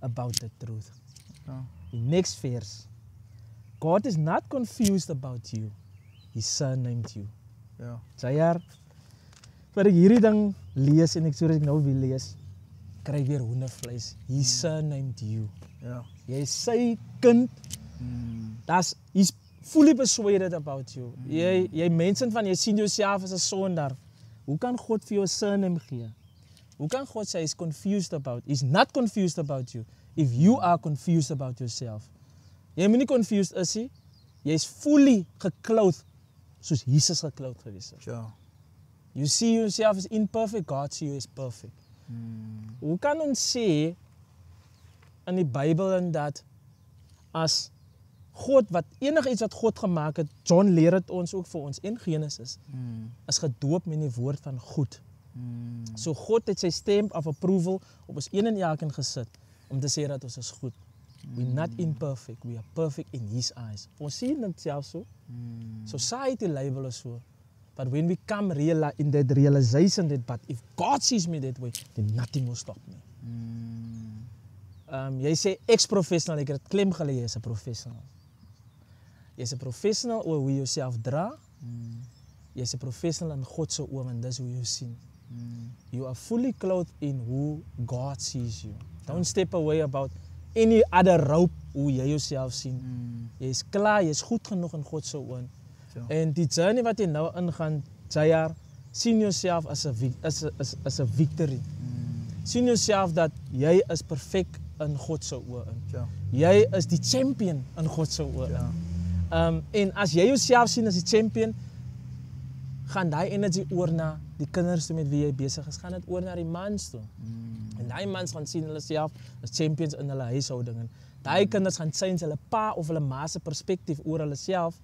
about the truth. Ja. The next verse. God is not confused about you. He surnamed you. Ja. Zayar, wat ek hierdie ding lees en ek soos ek nou wil lees, kry weer hoendervleis. He surnamed you. Ja. Jy is sy kind. He's fully persuaded about you. Jy mense van jy sien jouself as 'n sondaar. Hoe kan God vir jou 'n surname gee? Hoe kan God sê he's confused about? He's not confused about you. If you are confused about yourself. Jy moet nie confused is nie. Jy's fully geclothed soos Jesus geclothed gewees het. Sure. You see yourself as imperfect, God see you as perfect. Hoe kan ons sê in die Bybel en dat as God, wat enigiets wat God gemaak het, John leer het ons ook vir ons in Genesis, is gedoop met die woord van goed. So God het sy stamp of approval op ons een en elkeen gesit, om te sê dat ons is goed. We're not imperfect, we are perfect in His eyes. Ons sien dit self so. Society label us so. But when we come in that realization that, but if God sees me that way, then nothing will stop me. Jy sê ex-professional, ek het klem gelê, jy is 'n professional. Jy is 'n professional oor hoe jy jouself dra. Jy is 'n professional in God se oë en dis hoe jy jou sien. You are fully clothed in who God sees you. Don't step away about any other rope hoe jy jouself sien. Jy is klaar, jy is goed genoeg in God se oë. En die journey wat jy nou ingaan, Jayar, sien jouself as a victory. Sien jouself dat jy is perfek in God se oë. Jy is die champion in God se oë. En as jy jouself sien as die champion, gaan daai energy oor na die kinders toe met wie jy besig is, gaan dit oor na die mans toe. En daai mans gaan sien hulle self as champions in hulle huishouding. En daai kinders gaan sien hulle pa of hulle ma se perspektief oor hulle self,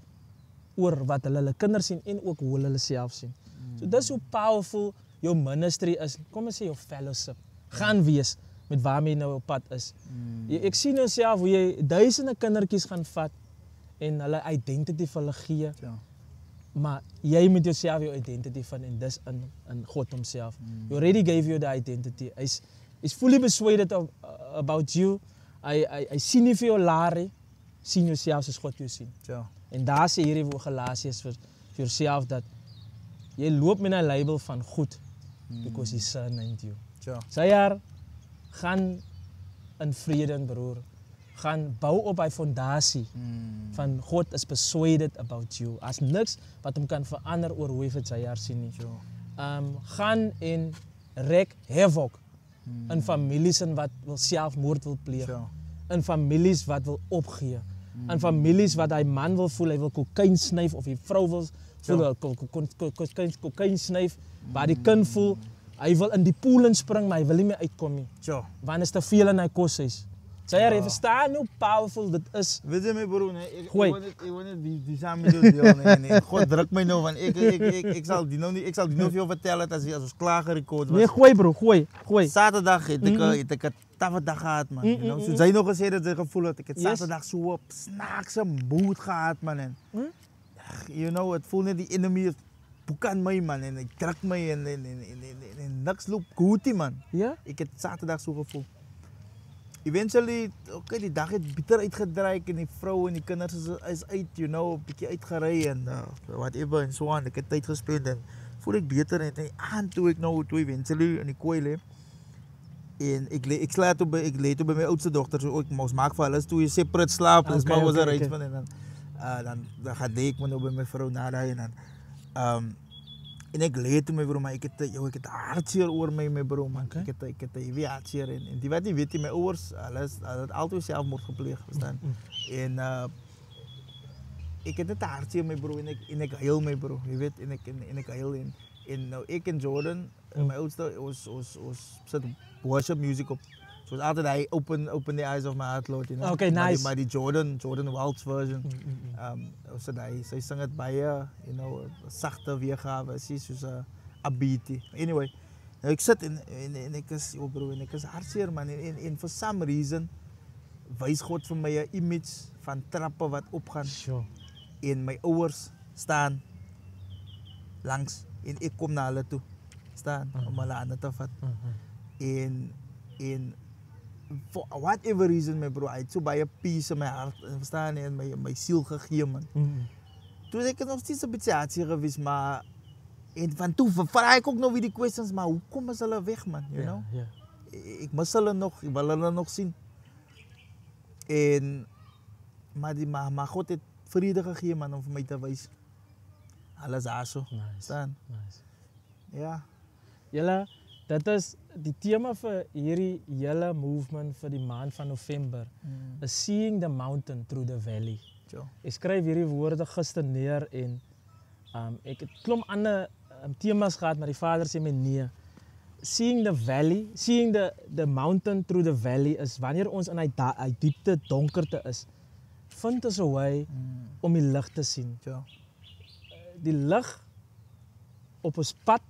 oor wat hulle kinders sien en ook hoe hulle self sien. So dis hoe powerful jou ministry is. Kom ons sê jou fellowship gaan wees met waarmee jy nou op pad is. Ek sien jouself hoe jy duisende kindertjies gaan vat en hulle identity vir hulle gee. Maar jy moet jouself jou identity vind en dis in God homself. He already gave you the identity. He's fully persuaded about you. Hy sien nie vir jou larie, sien jouself soos God jou sien. En daar sê hierdie Galasiërs vir jouself dat jy loop met 'n label van goed because he surnamed you. Jayar, gaan in vrede, broer. Gaan bou op hy fondasie van God is persuaded about you. As niks wat hom kan verander oor hoe hy vir Jayar sien nie. Gaan en rek havoc in families wat wil selfmoord wil pleeg. In families wat wil opgee. In families wat hy man wil voel, hy wil kokain snyf of die vrou wil voel kokain snyf, waar die kind voel hy wil in die pool inspring, maar hy wil nie meer uitkom nie. Want is te veel in hy koshuis. Jayar, jy verstaan hoe powerful dit is. Weet jy my broer, ek wil net die saam met jou deel, nee. God druk my nou, want ek sal die nou vir jou vertel het as ons klaar gerekord was. Nee, gooi bro, gooi. Saterdag het ek 'n taffe dag gehad, man. Soos hy nog gesê dat hy gevoel het, ek het Saterdag so op snaakse moed gehad, man. En, you know, het voel net die enemy boek aan my, man, en hy druk my en niks loop goed, man. Ek het Saterdag so gevoel. Eventually, die dag het bitter uitgedraai en die vrou en die kinders is uit, you know, 'n bietjie uitgery en whatever en so aan. Ek het tyd gespend en voel ek beter en aan toe ek nou eventually in die kooi lê. En ek lê toe by my oudste dogter, so ek mos maak vir hulle toe jy separate slaap, dis maar was 'n arrangement en dan gaan ek maar nou by my vrou na daai en dan en ek lê toe my broer, maar ek het hartseer oor my broer, man. Ek het heavy hartseer en die wat nie weet nie, my ouers, hulle het altyd selfmoord gepleeg, verstaan? En ek het net hartseer my broer en ek huil my broer, jy weet, en ek huil en nou ek en Jordan, my oudste, ons sit worship music op. So altyd hy open the eyes of my heart, Lord, you know. Okay, nice. Maar die Jordan Waltz version, sy sing het baie, you know, 'n sagte weergawe, soos 'n beatie. Anyway, nou ek sit en ek is, bro, en ek is hartseer, man, en for some reason wys God vir my 'n image van trappe wat opgaan. En my ouers staan langs en ek kom na hulle toe staan om hulle hande te vat. En for whatever reason, my bro, I had so baie peace in my hart, verstaan, en my siel gegee, man. Toen ek nog steeds 'n bietjie hartseer gewees, maar en van toe vra ek ook nog weer die questions, maar hoekom is hulle weg, man, you know? Ek mis hulle nog, ek wil hulle nog sien. En maar God het vrede gegee, man, om vir my te wys. Alles daar so. Nice. Ja. Julle, dit is die tema vir hierdie hele movement vir die maand van November. Is seeing the mountain through the valley. Ek skryf hierdie woorde gister neer en ek het klomp ander temas gehad, maar die Vader sê my nee. Seeing the valley, seeing the mountain through the valley is wanneer ons in hy diepte donkerte is, vind ons 'n way om die lig te sien. Die lig op ons pad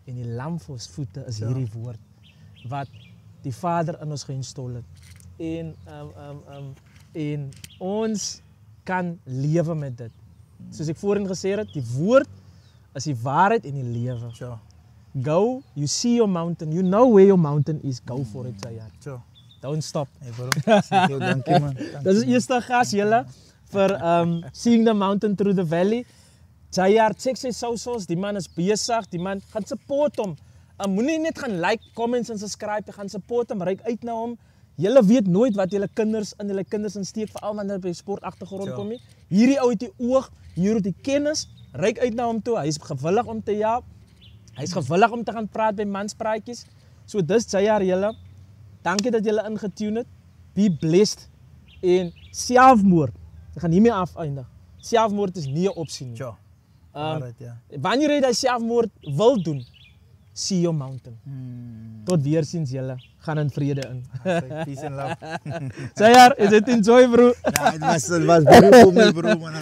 en die lamp vir ons voete is hierdie woord wat die Vader in ons geïnstalleer het. En ons kan lewe met dit. Soos ek voorheen gesê het, die woord is die waarheid en die lewe. Go, you see your mountain, you know where your mountain is, go for it, Jayar. Don't stop. Hey bro, dankie man. Dit is eerste gas julle vir seeing the mountain through the valley. Jayar, check sy socials, die man is besig, die man gaan support hom. Moenie net gaan like, comments en subscribe, gaan support hom, reik uit na hom. Julle weet nooit wat julle kinders insteek, veral wanneer hulle by sport agtergrond kom nie. Hierdie ou het die oog, hier het die kennis, reik uit na hom toe. Hy is gewillig om te help. Hy is gewillig om te gaan praat by manspraatjies. So dis JR julle. Dankie dat julle ingetune het. Be blessed. En selfmoord. Ek gaan hiermee afeindig. Selfmoord is nie 'n opsie nie. Wanneer jy daai selfmoord wil doen, see your mountain. Tot weerziens julle. Gaan in vrede in. Peace and love. JR, is it enjoy bro? Ja, het was bro, my bro man.